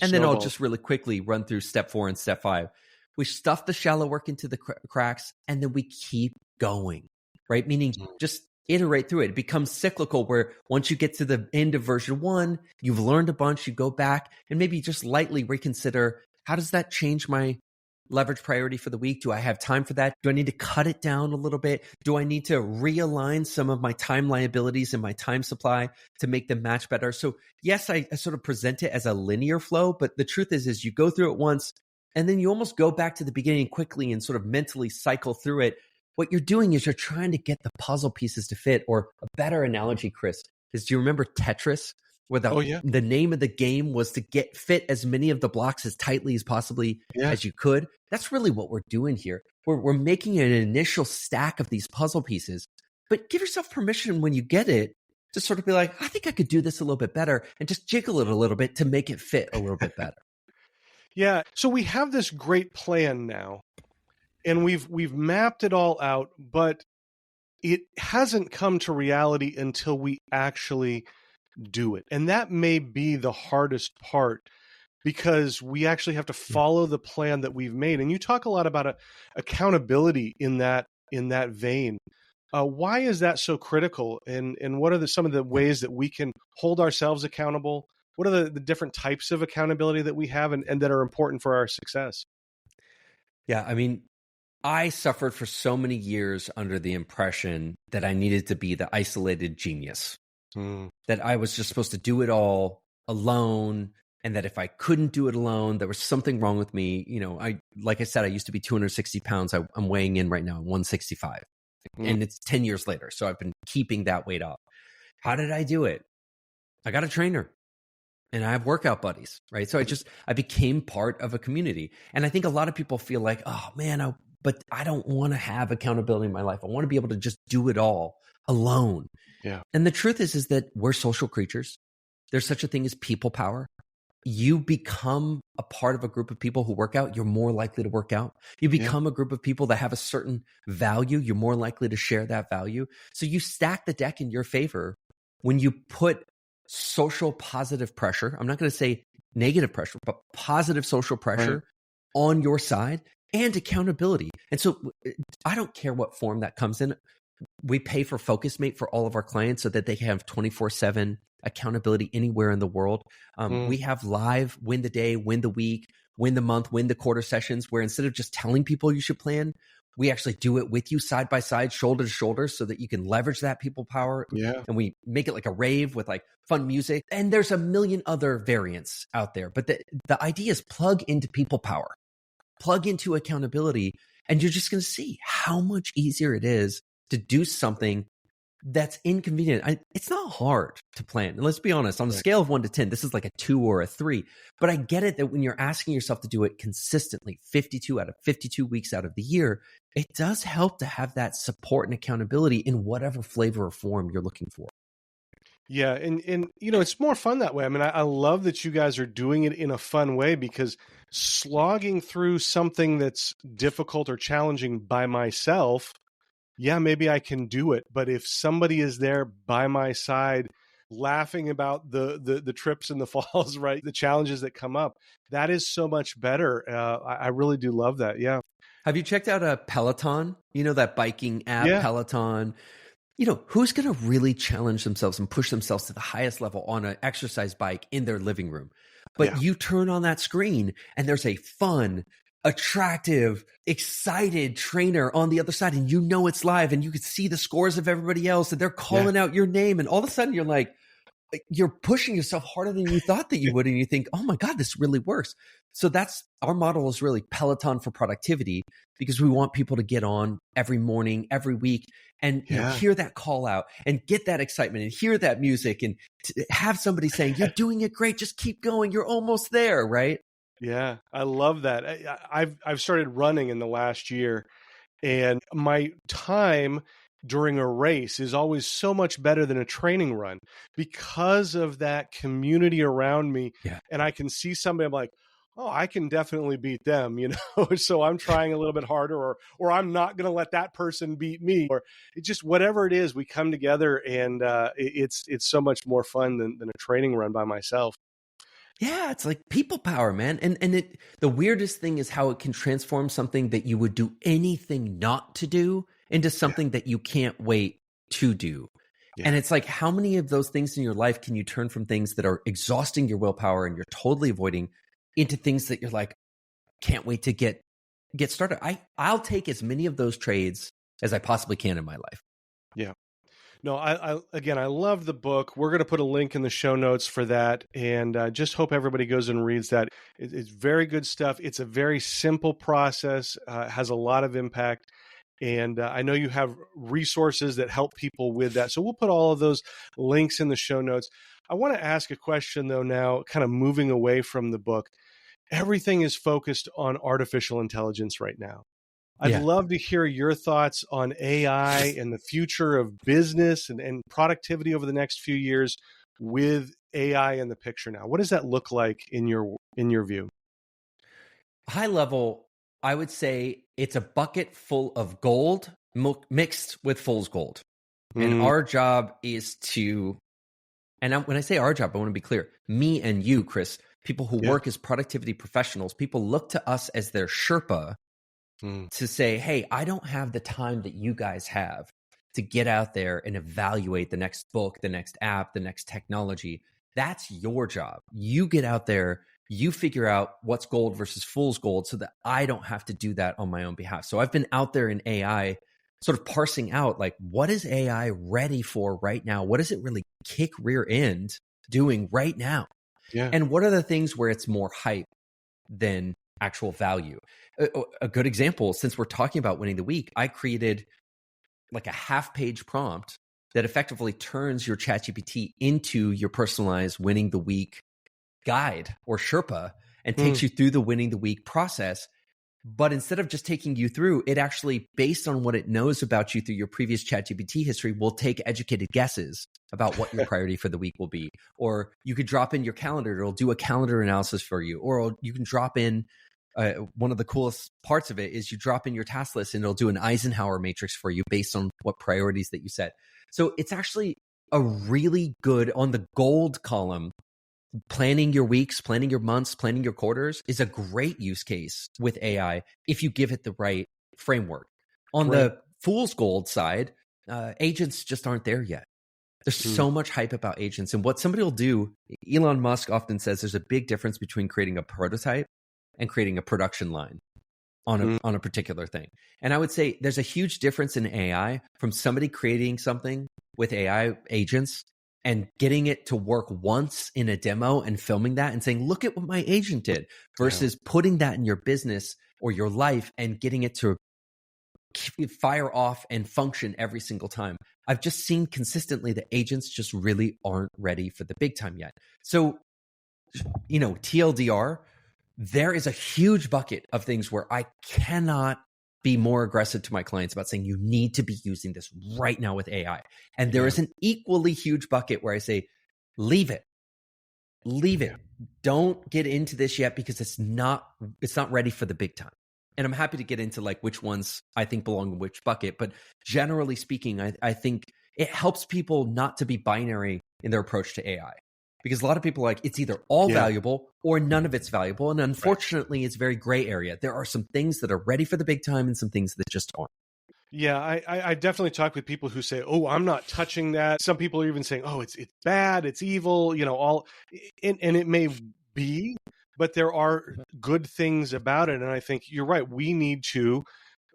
And then I'll just really quickly run through step 4 and step 5. We stuff the shallow work into the cracks, and then we keep going, right? Meaning just iterate through it. It becomes cyclical, where once you get to the end of version 1, you've learned a bunch, you go back and maybe just lightly reconsider, how does that change my leverage priority for the week? Do I have time for that? Do I need to cut it down a little bit? Do I need to realign some of my time liabilities and my time supply to make them match better? So yes, I sort of present it as a linear flow, but the truth is you go through it once and then you almost go back to the beginning quickly and sort of mentally cycle through it. What you're doing is you're trying to get the puzzle pieces to fit. Or a better analogy, Chris, is, do you remember Tetris? Where the name of the game was to fit as many of the blocks as tightly as possibly as you could. That's really what we're doing here. We're making an initial stack of these puzzle pieces, but give yourself permission when you get it to sort of be like, I think I could do this a little bit better, and just jiggle it a little bit to make it fit a little bit better. So we have this great plan now, and we've mapped it all out, but it hasn't come to reality until we actually do it. And that may be the hardest part, because we actually have to follow the plan that we've made. And you talk a lot about accountability in that vein. Why is that so critical? And what are some of the ways that we can hold ourselves accountable? What are the different types of accountability that we have and that are important for our success? Yeah. I mean, I suffered for so many years under the impression that I needed to be the isolated genius, that I was just supposed to do it all alone. And that if I couldn't do it alone, there was something wrong with me. Like I said, I used to be 260 pounds. I'm weighing in right now, 165. And it's 10 years later. So I've been keeping that weight up. How did I do it? I got a trainer and I have workout buddies, right? So I became part of a community. And I think a lot of people feel like, oh man, but I don't want to have accountability in my life. I want to be able to just do it all alone. Yeah. And the truth is that we're social creatures. There's such a thing as people power. You become a part of a group of people who work out, you're more likely to work out. You become a group of people that have a certain value, you're more likely to share that value. So you stack the deck in your favor when you put social positive pressure. I'm not going to say negative pressure, but positive social pressure on your side and accountability. And so I don't care what form that comes in. We pay for FocusMate for all of our clients so that they can have 24/7 accountability anywhere in the world. We have live win the day, win the week, win the month, win the quarter sessions where instead of just telling people you should plan, we actually do it with you side by side, shoulder to shoulder so that you can leverage that people power. Yeah. And we make it like a rave with like fun music. And there's a million other variants out there. But the idea is plug into people power, plug into accountability, and you're just going to see how much easier it is to do something that's inconvenient. It's not hard to plan. And let's be honest, on a scale of 1 to 10, this is like a 2 or a 3. But I get it that when you're asking yourself to do it consistently, 52 out of 52 weeks out of the year, it does help to have that support and accountability in whatever flavor or form you're looking for. Yeah. And it's more fun that way. I mean, I love that you guys are doing it in a fun way, because slogging through something that's difficult or challenging by myself, yeah, maybe I can do it. But if somebody is there by my side, laughing about the trips and the falls, right, the challenges that come up, that is so much better. I really do love that. Yeah. Have you checked out a Peloton? That biking app, Peloton? Who's going to really challenge themselves and push themselves to the highest level on an exercise bike in their living room? But you turn on that screen and there's a fun, attractive, excited trainer on the other side, and it's live and you can see the scores of everybody else and they're calling out your name, and all of a sudden you're pushing yourself harder than you thought that you would, and you think, oh my God, this really works. So that's our model, is really Peloton for productivity, because we want people to get on every morning, every week, and hear that call out and get that excitement and hear that music and have somebody saying, you're doing it great, just keep going, you're almost there, right? Yeah, I love that. I've started running in the last year, and my time during a race is always so much better than a training run because of that community around me. Yeah. And I can see somebody, I'm like, oh, I can definitely beat them, so I'm trying a little bit harder, or I'm not going to let that person beat me, or it just, whatever it is, we come together, and it's so much more fun than a training run by myself. Yeah, it's like people power, man. And the weirdest thing is how it can transform something that you would do anything not to do into something that you can't wait to do. Yeah. And it's like, how many of those things in your life can you turn from things that are exhausting your willpower and you're totally avoiding into things that you're like, can't wait to get started. I'll take as many of those trades as I possibly can in my life. Yeah. No, I love the book. We're going to put a link in the show notes for that, and just hope everybody goes and reads that. It's very good stuff. It's a very simple process, has a lot of impact, and I know you have resources that help people with that. So we'll put all of those links in the show notes. I want to ask a question, though, now, kind of moving away from the book. Everything is focused on artificial intelligence right now. I'd love to hear your thoughts on AI and the future of business and productivity over the next few years with AI in the picture now. What does that look like in your view? High level, I would say it's a bucket full of gold mixed with fool's gold. And our job is to, and when I say our job, I want to be clear, me and you, Chris, people who work as productivity professionals, people look to us as their Sherpa to say, hey, I don't have the time that you guys have to get out there and evaluate the next book, the next app, the next technology. That's your job. You get out there You figure out what's gold versus fool's gold so that I don't have to do that on my own behalf. So I've been out there in AI sort of parsing out like, what is AI ready for right now? What does it really kick rear end doing right now? Yeah. And what are the things where it's more hype than actual value? A good example, since we're talking about winning the week, I created like a half-page prompt that effectively turns your ChatGPT into your personalized winning the week guide or Sherpa and takes you through the winning the week process. But instead of just taking you through, it actually, based on what it knows about you through your previous ChatGPT history, will take educated guesses about what your priority for the week will be. Or you could drop in your calendar. It'll do a calendar analysis for you. Or you can drop in, one of the coolest parts of it is you drop in your task list and it'll do an Eisenhower matrix for you based on what priorities that you set. So it's actually a really good, on the gold column, planning your weeks, planning your months, planning your quarters is a great use case with AI if you give it the right framework. On the fool's gold side, agents just aren't there yet. There's so much hype about agents. And what somebody will do, Elon Musk often says there's a big difference between creating a prototype and creating a production line on a particular thing. And I would say there's a huge difference in AI from somebody creating something with AI agents and getting it to work once in a demo and filming that and saying, look at what my agent did, versus putting that in your business or your life and getting it to fire off and function every single time. I've just seen consistently that agents just really aren't ready for the big time yet. So, TLDR, there is a huge bucket of things where I cannot be more aggressive to my clients about saying you need to be using this right now with AI. And there is an equally huge bucket where I say, leave it. Don't get into this yet because it's not ready for the big time. And I'm happy to get into like which ones I think belong in which bucket. But generally speaking, I think it helps people not to be binary in their approach to AI. Because a lot of people are like, it's either all valuable or none of it's valuable. And unfortunately, it's very gray area. There are some things that are ready for the big time and some things that just aren't. Yeah, I definitely talk with people who say, oh, I'm not touching that. Some people are even saying, oh, it's bad, it's evil, and it may be, but there are good things about it. And I think you're right. We need to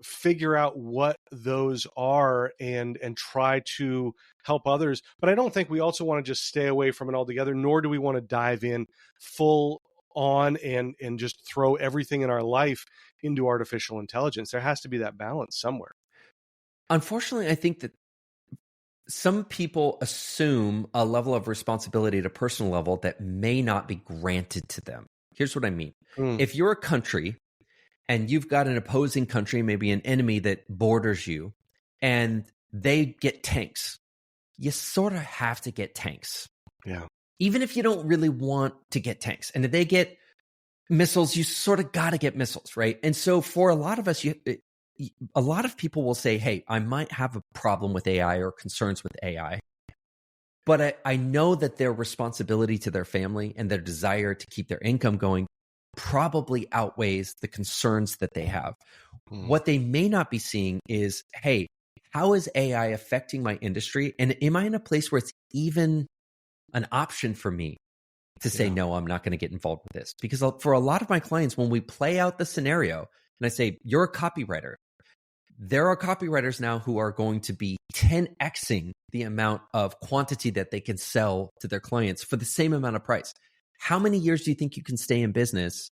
figure out what those are and try to help others. But I don't think we also want to just stay away from it altogether, nor do we want to dive in full on and just throw everything in our life into artificial intelligence. There has to be that balance somewhere. Unfortunately, I think that some people assume a level of responsibility at a personal level that may not be granted to them. Here's what I mean. If you're a country and you've got an opposing country, maybe an enemy that borders you, and they get tanks, you sort of have to get tanks. Yeah. Even if you don't really want to get tanks. And if they get missiles, you sort of got to get missiles, right? And so for a lot of us, a lot of people will say, hey, I might have a problem with AI or concerns with AI, but I know that their responsibility to their family and their desire to keep their income going probably outweighs the concerns that they have. What they may not be seeing is, hey, how is AI affecting my industry? And am I in a place where it's even an option for me to say, no, I'm not going to get involved with this? Because for a lot of my clients, when we play out the scenario and I say, you're a copywriter, there are copywriters now who are going to be 10xing the amount of quantity that they can sell to their clients for the same amount of price. How many years do you think you can stay in business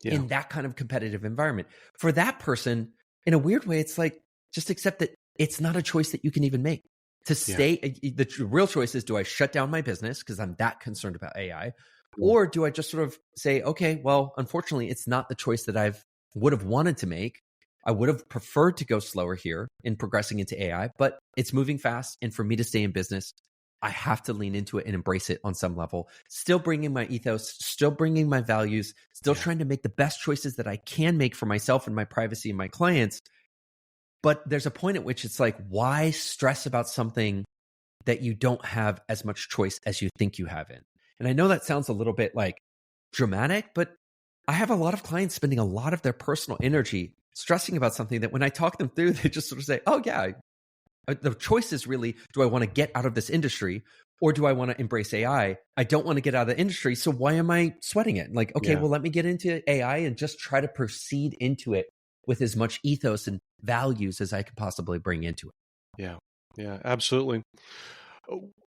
in that kind of competitive environment? For that person, in a weird way, it's like, just accept that it's not a choice that you can even make. To stay, the real choice is, do I shut down my business because I'm that concerned about AI? Or do I just sort of say, okay, well, unfortunately, it's not the choice that I would have wanted to make. I would have preferred to go slower here in progressing into AI, but it's moving fast. And for me to stay in business, I have to lean into it and embrace it on some level, still bringing my ethos, still bringing my values, still trying to make the best choices that I can make for myself and my privacy and my clients. But there's a point at which it's like, why stress about something that you don't have as much choice as you think you have in? And I know that sounds a little bit like dramatic, but I have a lot of clients spending a lot of their personal energy stressing about something that when I talk them through, they just sort of say, oh yeah, the choice is really, do I want to get out of this industry Or do I want to embrace AI? I don't want to get out of the industry. So why am I sweating it? Like, okay, well, let me get into AI and just try to proceed into it with as much ethos and values as I could possibly bring into it. Yeah. Yeah, absolutely.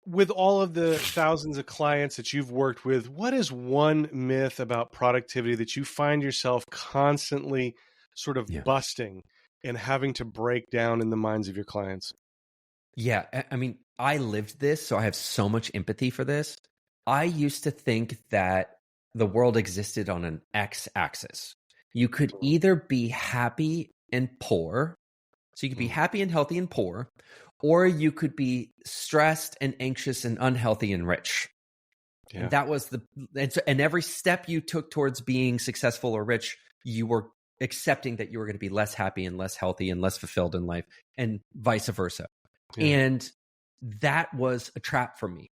With all of the thousands of clients that you've worked with, what is one myth about productivity that you find yourself constantly sort of busting and having to break down in the minds of your clients? Yeah. I mean, I lived this, so I have so much empathy for this. I used to think that the world existed on an x-axis. You could either be happy and poor, so you could be happy and healthy and poor, or you could be stressed and anxious and unhealthy and rich. Yeah. And that was and every step you took towards being successful or rich, you were accepting that you were going to be less happy and less healthy and less fulfilled in life, and vice versa. Yeah. And that was a trap for me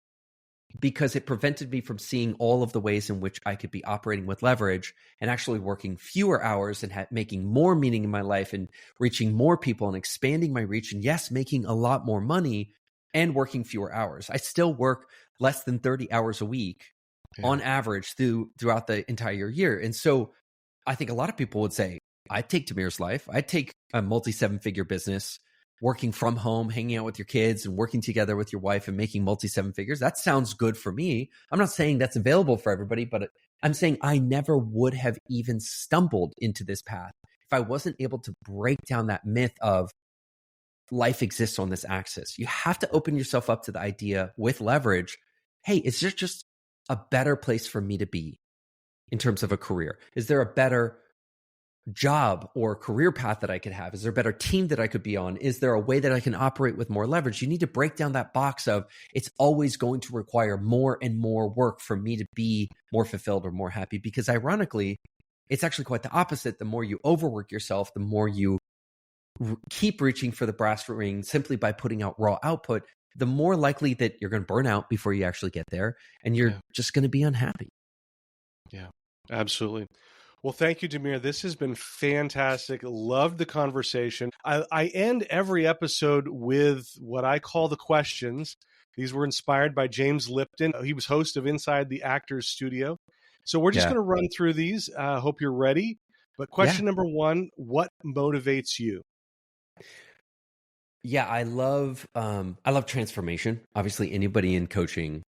because it prevented me from seeing all of the ways in which I could be operating with leverage and actually working fewer hours and making more meaning in my life and reaching more people and expanding my reach. And yes, making a lot more money and working fewer hours. I still work less than 30 hours a week on average throughout the entire year. And so I think a lot of people would say, I'd take Demir's life. I'd take a multi-7-figure business, working from home, hanging out with your kids and working together with your wife and making multi-7 figures. That sounds good for me. I'm not saying that's available for everybody, but I'm saying I never would have even stumbled into this path if I wasn't able to break down that myth of life exists on this axis. You have to open yourself up to the idea with leverage. Hey, is there just a better place for me to be in terms of a career? Is there a better job or career path that I could have? Is there a better team that I could be on? Is there a way that I can operate with more leverage? You need to break down that box of it's always going to require more and more work for me to be more fulfilled or more happy. Because ironically, it's actually quite the opposite. The more you overwork yourself, the more you keep reaching for the brass ring simply by putting out raw output, the more likely that you're going to burn out before you actually get there. And you're just going to be unhappy. Yeah, absolutely. Well, thank you, Demir. This has been fantastic. Loved the conversation. I end every episode with what I call the questions. These were inspired by James Lipton. He was host of Inside the Actors Studio. So we're just going to run through these. Hope you're ready. But question number 1, what motivates you? Yeah, I love transformation. Obviously, anybody in coaching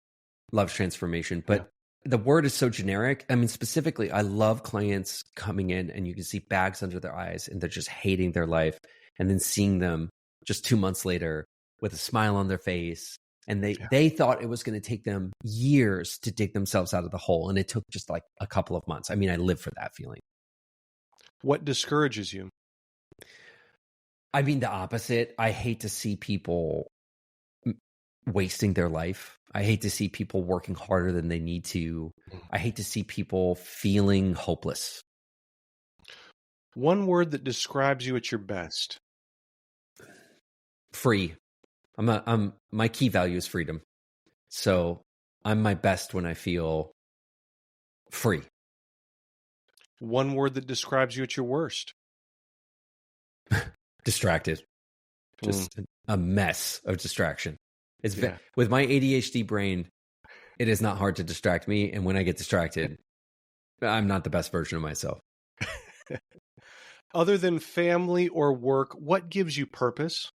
loves transformation, but the word is so generic. I mean, specifically, I love clients coming in and you can see bags under their eyes and they're just hating their life, and then seeing them just 2 months later with a smile on their face. And they thought it was going to take them years to dig themselves out of the hole. And it took just like a couple of months. I mean, I live for that feeling. What discourages you? I mean, the opposite. I hate to see people wasting their life. I hate to see people working harder than they need to. I hate to see people feeling hopeless. One word that describes you at your best. Free. My key value is freedom. So I'm my best when I feel free. One word that describes you at your worst. Distracted. Just a mess of distraction. With my ADHD brain, it is not hard to distract me. And when I get distracted, I'm not the best version of myself. Other than family or work, what gives you purpose?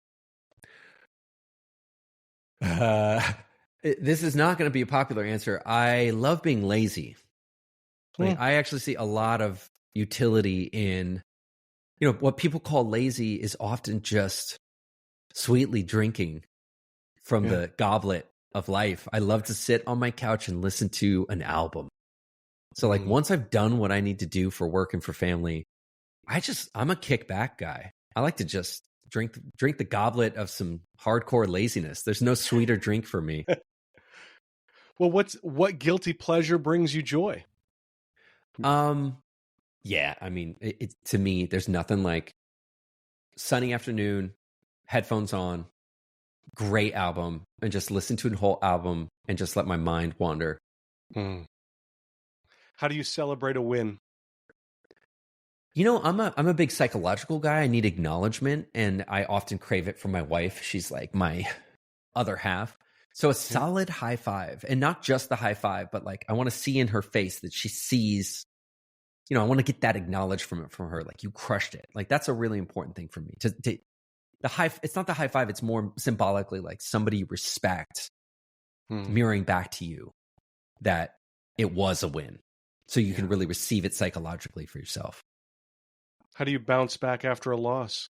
This is not going to be a popular answer. I love being lazy. Like, I actually see a lot of utility in, what people call lazy is often just sweetly drinking from the goblet of life. I love to sit on my couch and listen to an album. So like once I've done what I need to do for work and for family, I'm a kickback guy. I like to just drink the goblet of some hardcore laziness. There's no sweeter drink for me. Well, what guilty pleasure brings you joy? Yeah, I mean, to me, there's nothing like sunny afternoon, headphones on, great album, and just listen to a whole album and just let my mind wander. How do you celebrate a win? I'm a big psychological guy. I need acknowledgement, and I often crave it from my wife. She's like my other half. So a solid high five, and not just the high five, but like I want to see in her face that she sees, I want to get that acknowledged from her. Like, you crushed it. Like, that's a really important thing for me it's not the high five. It's more symbolically like somebody you respect mirroring back to you that it was a win. So you can really receive it psychologically for yourself. How do you bounce back after a loss?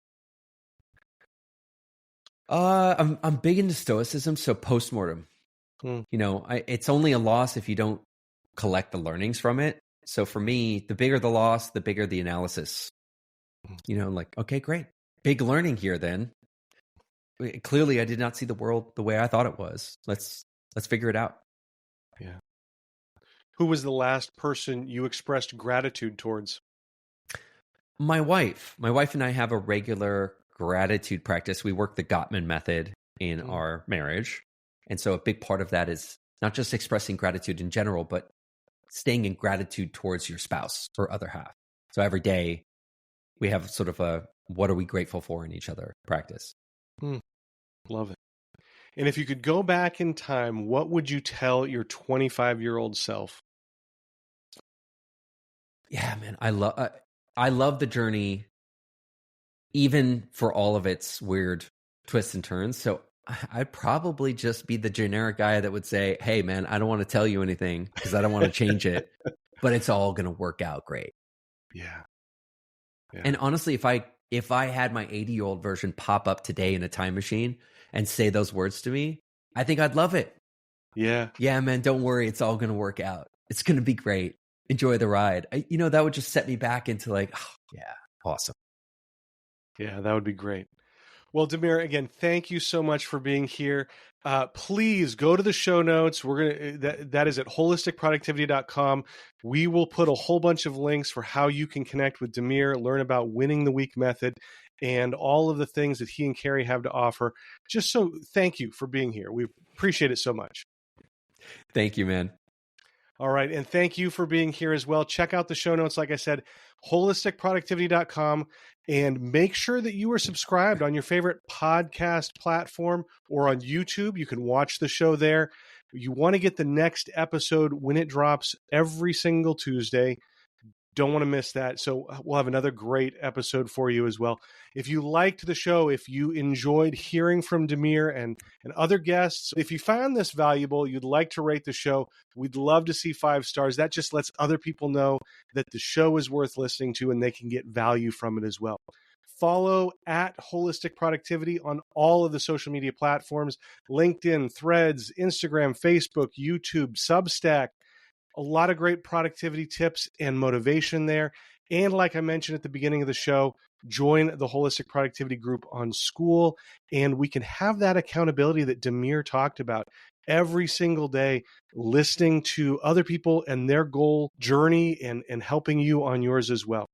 I'm big into stoicism. So postmortem, it's only a loss if you don't collect the learnings from it. So for me, the bigger the loss, the bigger the analysis. Like, okay, great. Big learning here then. Clearly, I did not see the world the way I thought it was. Let's figure it out. Yeah. Who was the last person you expressed gratitude towards? My wife. My wife and I have a regular gratitude practice. We work the Gottman method in our marriage. And so a big part of that is not just expressing gratitude in general, but staying in gratitude towards your spouse or other half. So every day we have sort of a what are we grateful for in each other practice. Love it. And if you could go back in time, what would you tell your 25-year-old self? Yeah, man, I love the journey, even for all of its weird twists and turns. So I'd probably just be the generic guy that would say, hey, man, I don't want to tell you anything because I don't want to change it, but it's all going to work out great. Yeah. And honestly, if I had my 80-year-old version pop up today in a time machine and say those words to me, I think I'd love it. Yeah. Yeah, man, don't worry. It's all going to work out. It's going to be great. Enjoy the ride. That would just set me back into like, oh, yeah, awesome. Yeah, that would be great. Well, Demir, again, thank you so much for being here. Please go to the show notes. That is at wholisticproductivity.com. We will put a whole bunch of links for how you can connect with Demir, learn about Winning the Week method, and all of the things that he and Carrie have to offer. Just so thank you for being here. We appreciate it so much. Thank you, man. All right. And thank you for being here as well. Check out the show notes. Like I said, wholisticproductivity.com, and make sure that you are subscribed on your favorite podcast platform or on YouTube. You can watch the show there. You want to get the next episode when it drops every single Tuesday. Don't want to miss that. So we'll have another great episode for you as well. If you liked the show, if you enjoyed hearing from Demir and other guests, if you found this valuable, you'd like to rate the show, we'd love to see 5 stars. That just lets other people know that the show is worth listening to and they can get value from it as well. Follow at Wholistic Productivity on all of the social media platforms, LinkedIn, Threads, Instagram, Facebook, YouTube, Substack. A lot of great productivity tips and motivation there. And like I mentioned at the beginning of the show, join the Holistic Productivity group on School, and we can have that accountability that Demir talked about every single day, listening to other people and their goal journey and helping you on yours as well.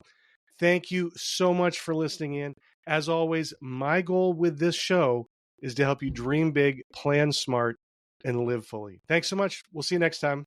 Thank you so much for listening in. As always, my goal with this show is to help you dream big, plan smart, and live fully. Thanks so much. We'll see you next time.